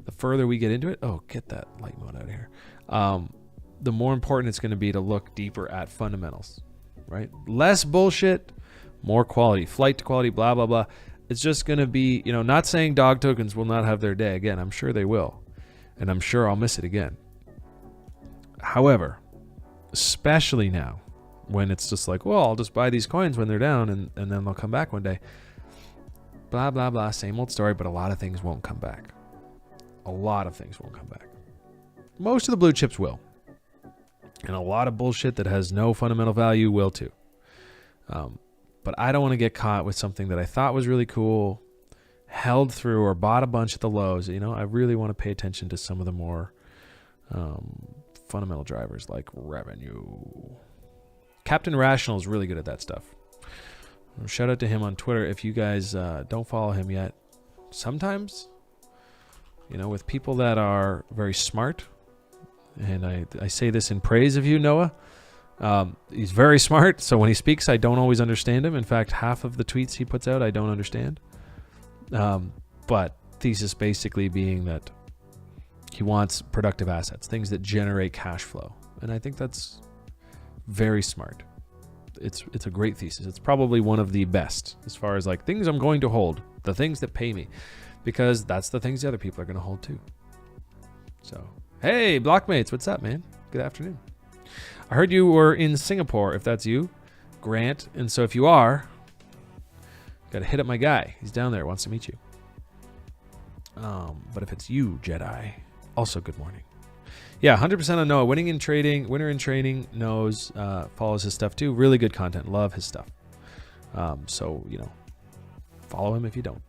the further we get into it. Oh, get that light mode out of here. The more important it's going to be to look deeper at fundamentals. right? Less bullshit, more quality, flight to quality, blah, blah, blah. It's just going to be, not saying dog tokens will not have their day again. I'm sure they will. And I'm sure I'll miss it again. However, especially now when it's just like, well, I'll just buy these coins when they're down and then they'll come back one day. Blah, blah, blah. Same old story, but a lot of things won't come back. A lot of things won't come back. Most of the blue chips will. And a lot of bullshit that has no fundamental value will too. But I don't want to get caught with something that I thought was really cool, held through, or bought a bunch at the lows. I really want to pay attention to some of the more fundamental drivers like revenue. Captain Rational is really good at that stuff. Shout out to him on Twitter. If you guys don't follow him yet, sometimes, with people that are very smart, and I say this in praise of you, Noah, he's very smart, so when he speaks, I don't always understand him. In fact, half of the tweets he puts out, I don't understand. But thesis basically being that he wants productive assets, things that generate cash flow. And I think that's very smart. It's a great thesis. It's probably one of the best as far as like things I'm going to hold, the things that pay me, because that's the things the other people are going to hold too. So, hey, Blockmates, what's up, man? Good afternoon. I heard you were in Singapore. If that's you, Grant. And so if you are, got to hit up my guy. He's down there, wants to meet you. But if it's you, Jedi, also good morning. Yeah, 100% on Noah. Winner in trading knows, follows his stuff too. Really good content. Love his stuff. So, follow him if you don't.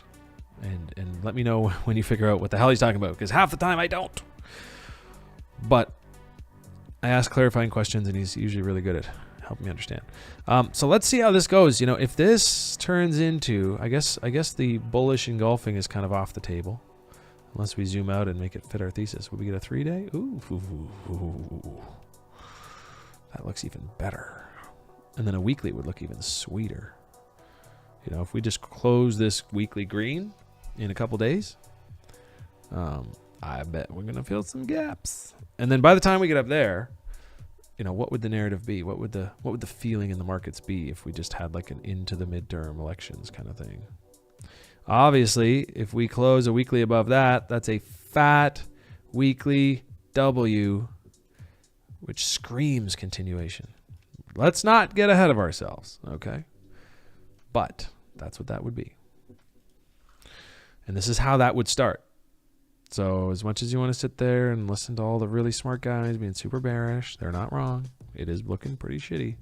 And let me know when you figure out what the hell he's talking about, because half the time I don't. But I ask clarifying questions, and he's usually really good at helping me understand. So let's see how this goes. If this turns into, I guess the bullish engulfing is kind of off the table, unless we zoom out and make it fit our thesis. Would we get a 3-day? Ooh, that looks even better. And then a weekly would look even sweeter. If we just close this weekly green in a couple days, I bet we're gonna fill some gaps. And then by the time we get up there, what would the narrative be? What would the feeling in the markets be if we just had like an into the midterm elections kind of thing? Obviously, if we close a weekly above that, that's a fat weekly W, which screams continuation. Let's not get ahead of ourselves, okay? But that's what that would be. And this is how that would start. So as much as you want to sit there and listen to all the really smart guys being super bearish, they're not wrong. It is looking pretty shitty.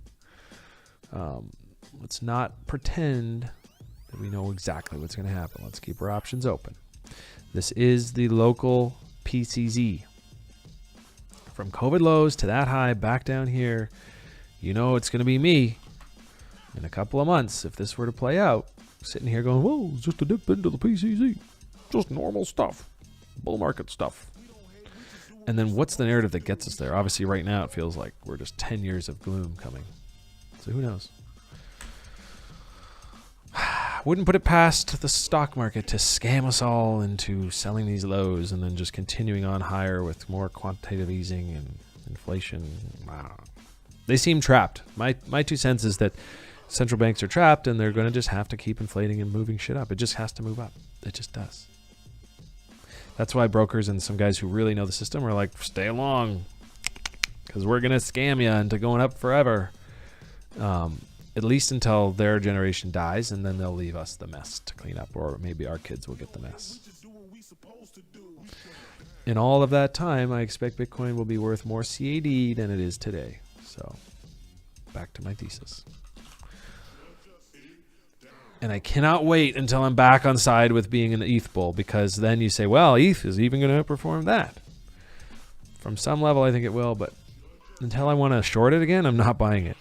Let's not pretend that we know exactly what's going to happen. Let's keep our options open. This is the local PCZ. From COVID lows to that high back down here, it's going to be me in a couple of months. If this were to play out, sitting here going, whoa, it's just a dip into the PCZ. Just normal stuff. Bull market stuff. And then what's the narrative that gets us there? Obviously right now it feels like we're just 10 years of gloom coming. So who knows? Wouldn't put it past the stock market to scam us all into selling these lows and then just continuing on higher with more quantitative easing and inflation. Wow. They seem trapped. My 2 cents is that central banks are trapped and they're going to just have to keep inflating and moving shit up. It just has to move up. It just does. That's why brokers and some guys who really know the system are like, stay along, because we're going to scam you into going up forever. At least until their generation dies, and then they'll leave us the mess to clean up, or maybe our kids will get the mess. In all of that time, I expect Bitcoin will be worth more CAD than it is today. So, back to my thesis. And I cannot wait until I'm back on side with being an ETH bull, because then you say, well, ETH is even going to outperform that. From some level, I think it will, but until I want to short it again, I'm not buying it.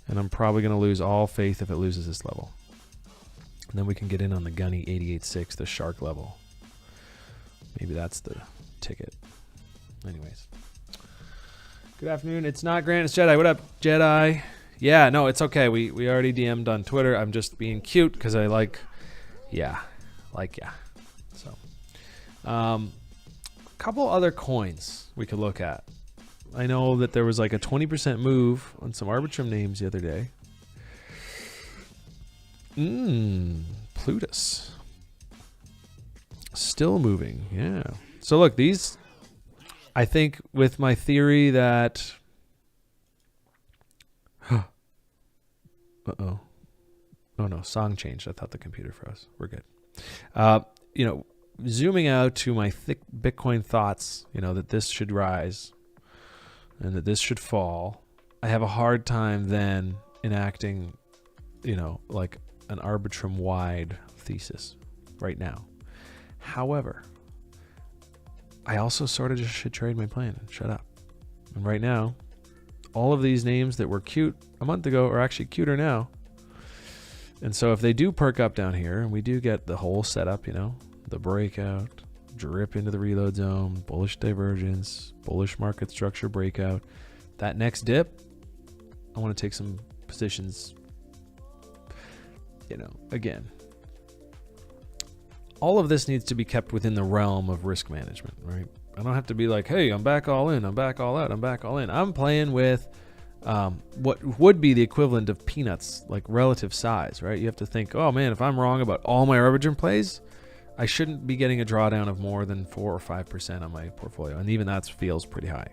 And I'm probably going to lose all faith if it loses this level. And then we can get in on the gunny 88.6, the shark level. Maybe that's the ticket. Anyways. Good afternoon. It's not Grant, it's Jedi. What up, Jedi? Yeah, no, it's okay. We already DM'd on Twitter. I'm just being cute because I like. So, a couple other coins we could look at. I know that there was like a 20% move on some Arbitrum names the other day. Plutus. Still moving, yeah. So look, these, I think with my theory that... Uh-oh. Oh no, song changed. I thought the computer froze. We're good. You know, zooming out to my thick Bitcoin thoughts, you know, that this should rise and that this should fall, I have a hard time then enacting, you know, like an Arbitrum-wide thesis right now. However, I also sort of just should trade my plan and shut up. And right now, all of these names that were cute a month ago are actually cuter now. And so if they do perk up down here, and we do get the whole setup, you know, the breakout, drip into the reload zone, bullish divergence, bullish market structure breakout, that next dip, I want to take some positions, you know, again. All of this needs to be kept within the realm of risk management, right? I don't have to be like, hey, I'm back all in, I'm back all out, I'm back all in. I'm playing with what would be the equivalent of peanuts, like relative size, right? You have to think, oh man, if I'm wrong about all my Arbitrum plays, I shouldn't be getting a drawdown of more than 4 or 5% on my portfolio. And even that feels pretty high.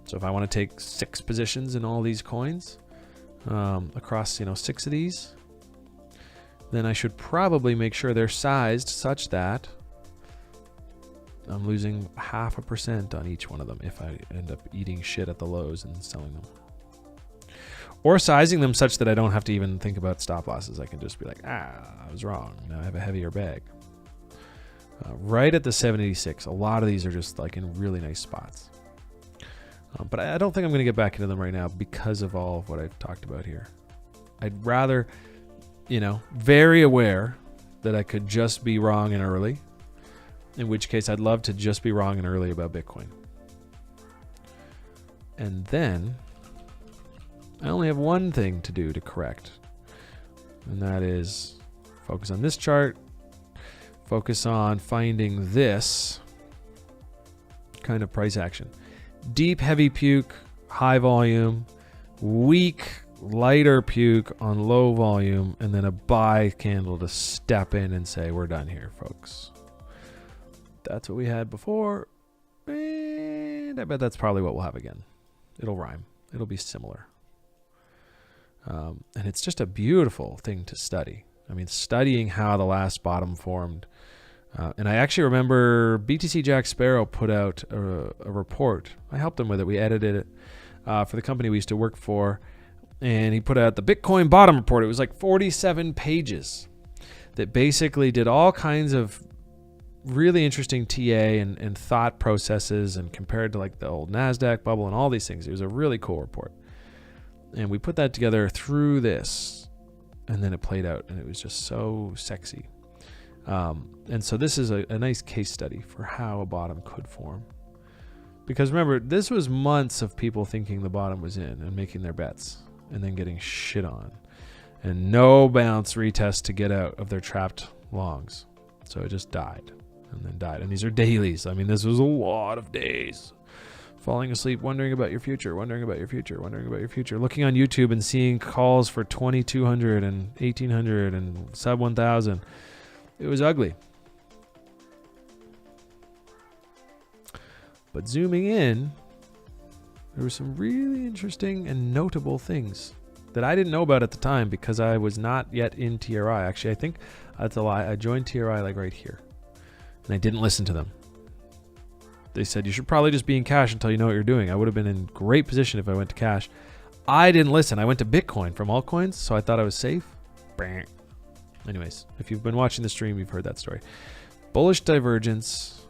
So if I want to take 6 positions in all these coins, across, you know, 6 of these, then I should probably make sure they're sized such that I'm losing 0.5% on each one of them if I end up eating shit at the lows and selling them. Or sizing them such that I don't have to even think about stop losses. I can just be like, I was wrong. Now I have a heavier bag. Right at the 786, a lot of these are just like in really nice spots. But I don't think I'm going to get back into them right now because of all of what I've talked about here. I'd rather, you know, very aware that I could just be wrong and early. In which case, I'd love to just be wrong and early about Bitcoin. And then I only have one thing to do to correct. And that is focus on this chart. Focus on finding this kind of price action. Deep, heavy puke, high volume, weak, lighter puke on low volume, and then a buy candle to step in and say, we're done here, folks. That's what we had before, and I bet that's probably what we'll have again. It'll rhyme. It'll be similar. And it's just a beautiful thing to study. I mean, studying how the last bottom formed. And I actually remember BTC Jack Sparrow put out a report. I helped him with it. We edited it for the company we used to work for. And he put out the Bitcoin bottom report. It was like 47 pages that basically did all kinds of really interesting TA and thought processes and compared to like the old NASDAQ bubble and all these things. It was a really cool report. And we put that together through this, and then it played out, and it was just so sexy. And so this is a nice case study for how a bottom could form. Because remember, this was months of people thinking the bottom was in and making their bets, and then getting shit on. And no bounce retest to get out of their trapped longs. So it just died, and then died. And these are dailies. I mean, this was a lot of days. Falling asleep, wondering about your future, wondering about your future, wondering about your future. Looking on YouTube and seeing calls for 2,200 and 1,800 and sub 1,000. It was ugly. But zooming in, there were some really interesting and notable things that I didn't know about at the time because I was not yet in TRI. Actually, I think that's a lie. I joined TRI like right here, and I didn't listen to them. They said, you should probably just be in cash until you know what you're doing. I would have been in great position if I went to cash. I didn't listen. I went to Bitcoin from altcoins, so I thought I was safe. Anyways, if you've been watching the stream, you've heard that story. Bullish divergence.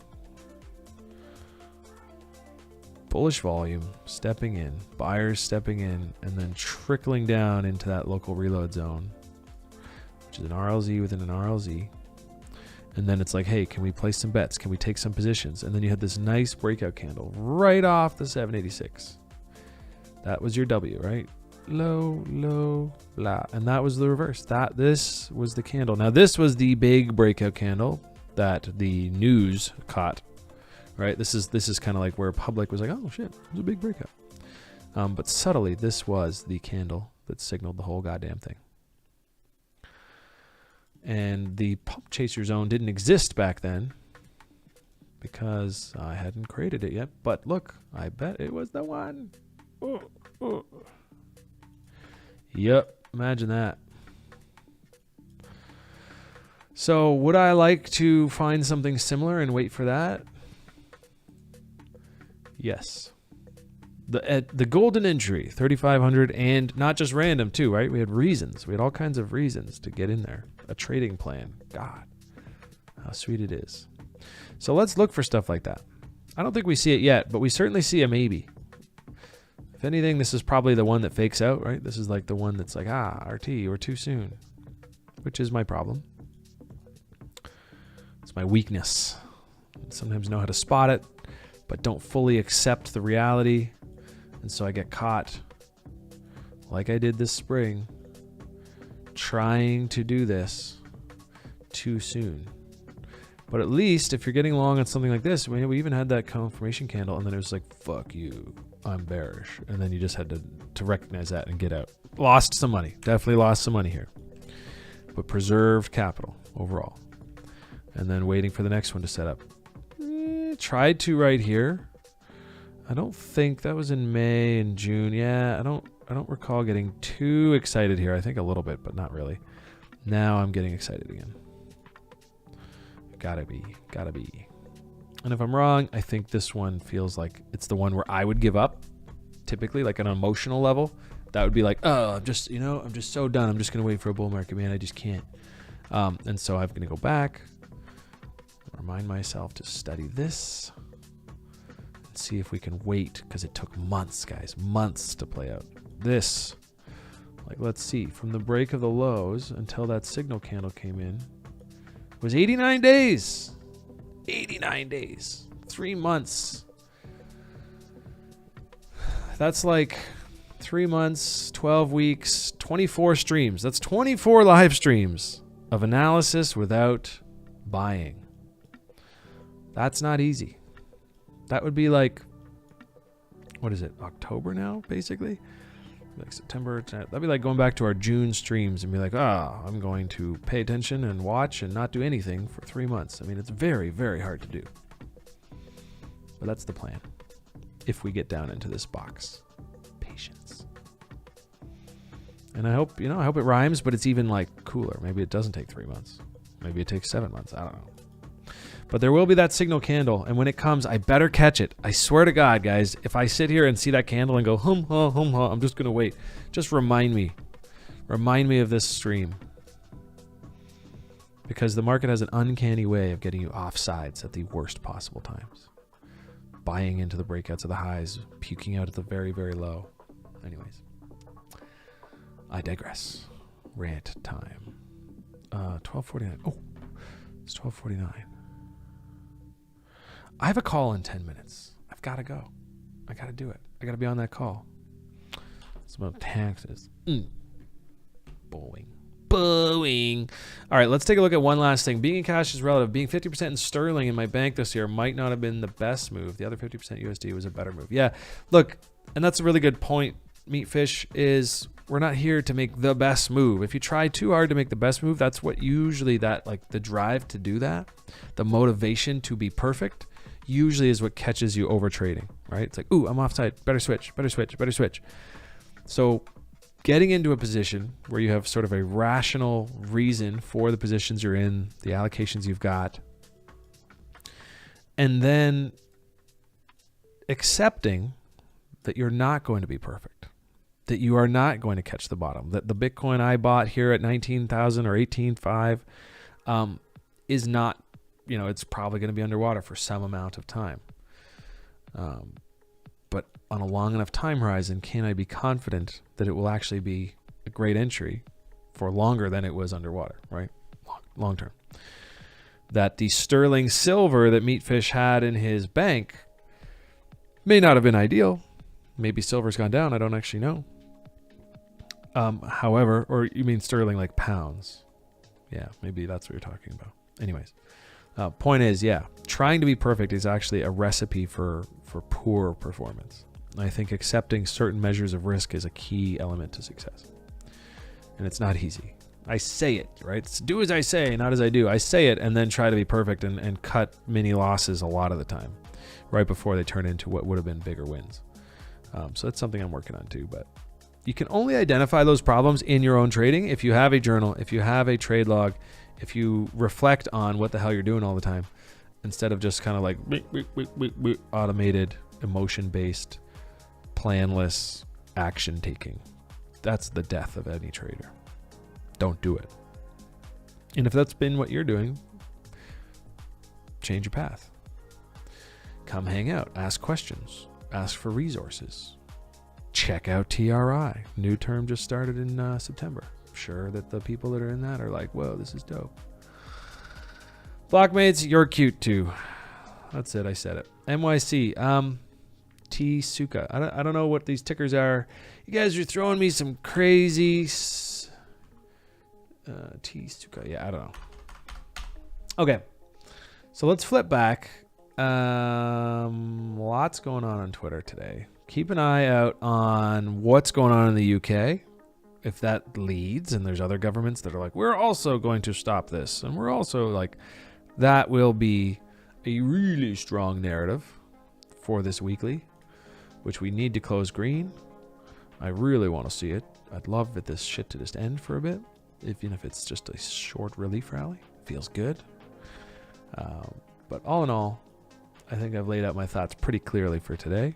Bullish volume, stepping in. Buyers stepping in, and then trickling down into that local reload zone, which is an RLZ within an RLZ. And then it's like, hey, can we place some bets? Can we take some positions? And then you had this nice breakout candle right off the 786. That was your W, right? Low, low, blah. And that was the reverse. This was the candle. Now, this was the big breakout candle that the news caught, right? This is kind of like where public was like, oh shit, it was a big breakout. But subtly, this was the candle that signaled the whole goddamn thing. And the pump chaser zone didn't exist back then because I hadn't created it yet. But look, I bet it was the one. Yep, imagine that. So would I like to find something similar and wait for that? Yes. The golden entry, 3,500, and not just random too, right? We had reasons. We had all kinds of reasons to get in there. A trading plan. God, how sweet it is. So let's look for stuff like that. I don't think we see it yet, but we certainly see a maybe. If anything, this is probably the one that fakes out, right? This is like the one that's like, RT, we're too soon, which is my problem. It's my weakness. I sometimes know how to spot it, but don't fully accept the reality. And so I get caught, like I did this spring, trying to do this too soon. But at least if you're getting long on something like this, we even had that confirmation candle, and then it was like, fuck you, I'm bearish. And then you just had to recognize that and get out. Lost some money. Definitely lost some money here. But preserved capital overall. And then waiting for the next one to set up. Tried to right here. I don't think that was in May and June. Yeah, I don't recall getting too excited here. I think a little bit, but not really. Now I'm getting excited again. Gotta be. And if I'm wrong, I think this one feels like it's the one where I would give up. Typically, like an emotional level, that would be like, oh, I'm just so done. I'm just gonna wait for a bull market, man. I just can't. And so I'm gonna go back, remind myself to study this. See if we can wait, because it took months, guys, months to play out. This, like, let's see, from the break of the lows until that signal candle came in was 89 days. 89 days. 3 months. That's like 3 months, 12 weeks, 24 streams. That's 24 live streams of analysis without buying. That's not easy. That would be like, what is it, October now, basically? Like September, that'd be like going back to our June streams and be like, I'm going to pay attention and watch and not do anything for 3 months. I mean, it's very, very hard to do. But that's the plan. If we get down into this box. Patience. And I hope it rhymes, but it's even like cooler. Maybe it doesn't take 3 months. Maybe it takes 7 months. I don't know. But there will be that signal candle, and when it comes, I better catch it. I swear to God, guys, if I sit here and see that candle and go, I'm just going to wait. Just remind me. Remind me of this stream. Because the market has an uncanny way of getting you off sides at the worst possible times. Buying into the breakouts of the highs, puking out at the very, very low. Anyways. I digress. Rant time. 12:49. Oh, it's 12:49. I have a call in 10 minutes. I've got to go. I got to do it. I got to be on that call. It's about taxes. Boeing. All right, let's take a look at one last thing. Being in cash is relative. Being 50% in sterling in my bank this year might not have been the best move. The other 50% USD was a better move. Yeah, look, and that's a really good point, Meatfish, is we're not here to make the best move. If you try too hard to make the best move, that's what usually that, like the drive to do that, the motivation to be perfect, usually is what catches you over trading, right? It's like, ooh, I'm offside. Better switch. So getting into a position where you have sort of a rational reason for the positions you're in, the allocations you've got, and then accepting that you're not going to be perfect, that you are not going to catch the bottom, that the Bitcoin I bought here at 19,000 or 18,500 is not, it's probably going to be underwater for some amount of time. But on a long enough time horizon, can I be confident that it will actually be a great entry for longer than it was underwater, right? Long term. That the sterling silver that Meatfish had in his bank may not have been ideal. Maybe silver's gone down. I don't actually know. However, or you mean sterling like pounds? Yeah, maybe that's what you're talking about. Anyways. Point is, yeah, trying to be perfect is actually a recipe for poor performance. I think accepting certain measures of risk is a key element to success. And it's not easy. I say it, right? It's do as I say, not as I do. I say it and then try to be perfect and cut mini losses a lot of the time, right before they turn into what would have been bigger wins. So that's something I'm working on too. But you can only identify those problems in your own trading if you have a journal, if you have a trade log, if you reflect on what the hell you're doing all the time, instead of just kind of like automated, emotion-based, planless action taking. That's the death of any trader. Don't do it. And if that's been what you're doing, change your path. Come hang out, ask questions, ask for resources. Check out TRI. New term just started in September. I'm sure that the people that are in that are like, whoa, this is dope. Blockmates, you're cute too. That's it, I said it. NYC, T Suka. I don't know what these tickers are. You guys are throwing me some crazy T Suka. Yeah, I don't know. Okay, so let's flip back. Lots going on Twitter today. Keep an eye out on what's going on in the UK. If that leads, and there's other governments that are like, we're also going to stop this, and we're also like, that will be a really strong narrative for this weekly, which we need to close green. I really want to see it. I'd love for this shit to just end for a bit, even if it's just a short relief rally. Feels good. But all in all, I think I've laid out my thoughts pretty clearly for today.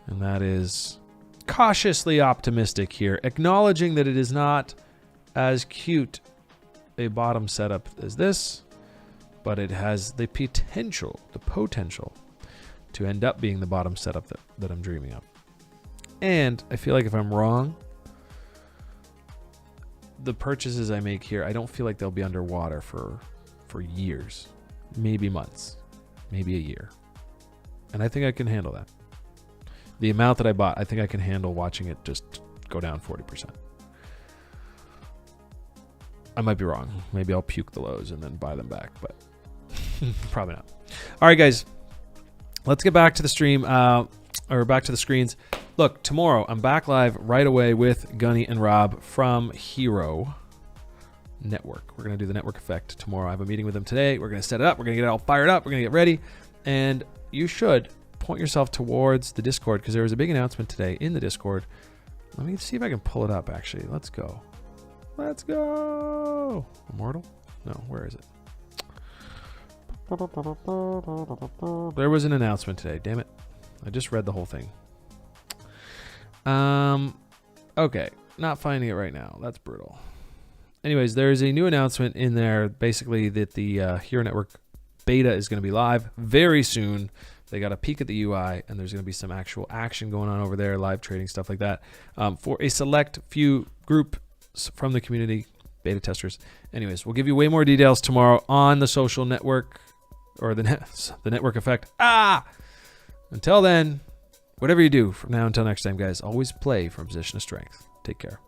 And that is cautiously optimistic here, acknowledging that it is not as cute a bottom setup as this, but it has the potential to end up being the bottom setup that I'm dreaming of. And I feel like if I'm wrong, the purchases I make here, I don't feel like they'll be underwater for years, maybe months, maybe a year. And I think I can handle that. The amount that I bought, I think I can handle watching it just go down 40%. I might be wrong. Maybe I'll puke the lows and then buy them back, but probably not. All right, guys, let's get back to the stream, or back to the screens. Look, tomorrow I'm back live right away with Gunny and Rob from Hxro Network. We're going to do the network effect tomorrow. I have a meeting with them today. We're going to set it up. We're going to get it all fired up. We're going to get ready. And you should point yourself towards the Discord, because there was a big announcement today in the Discord. Let me see if I can pull it up, actually. Let's go. Let's go. Immortal? No, where is it? There was an announcement today. Damn it. I just read the whole thing. Okay. Not finding it right now. That's brutal. Anyways, there's a new announcement in there, basically that the Hxro Network beta is going to be live very soon. They got a peek at the UI, and there's going to be some actual action going on over there, live trading, stuff like that, for a select few group from the community, beta testers. Anyways, we'll give you way more details tomorrow on the social network, or the network effect. Until then, whatever you do from now until next time, guys, always play from a position of strength. Take care.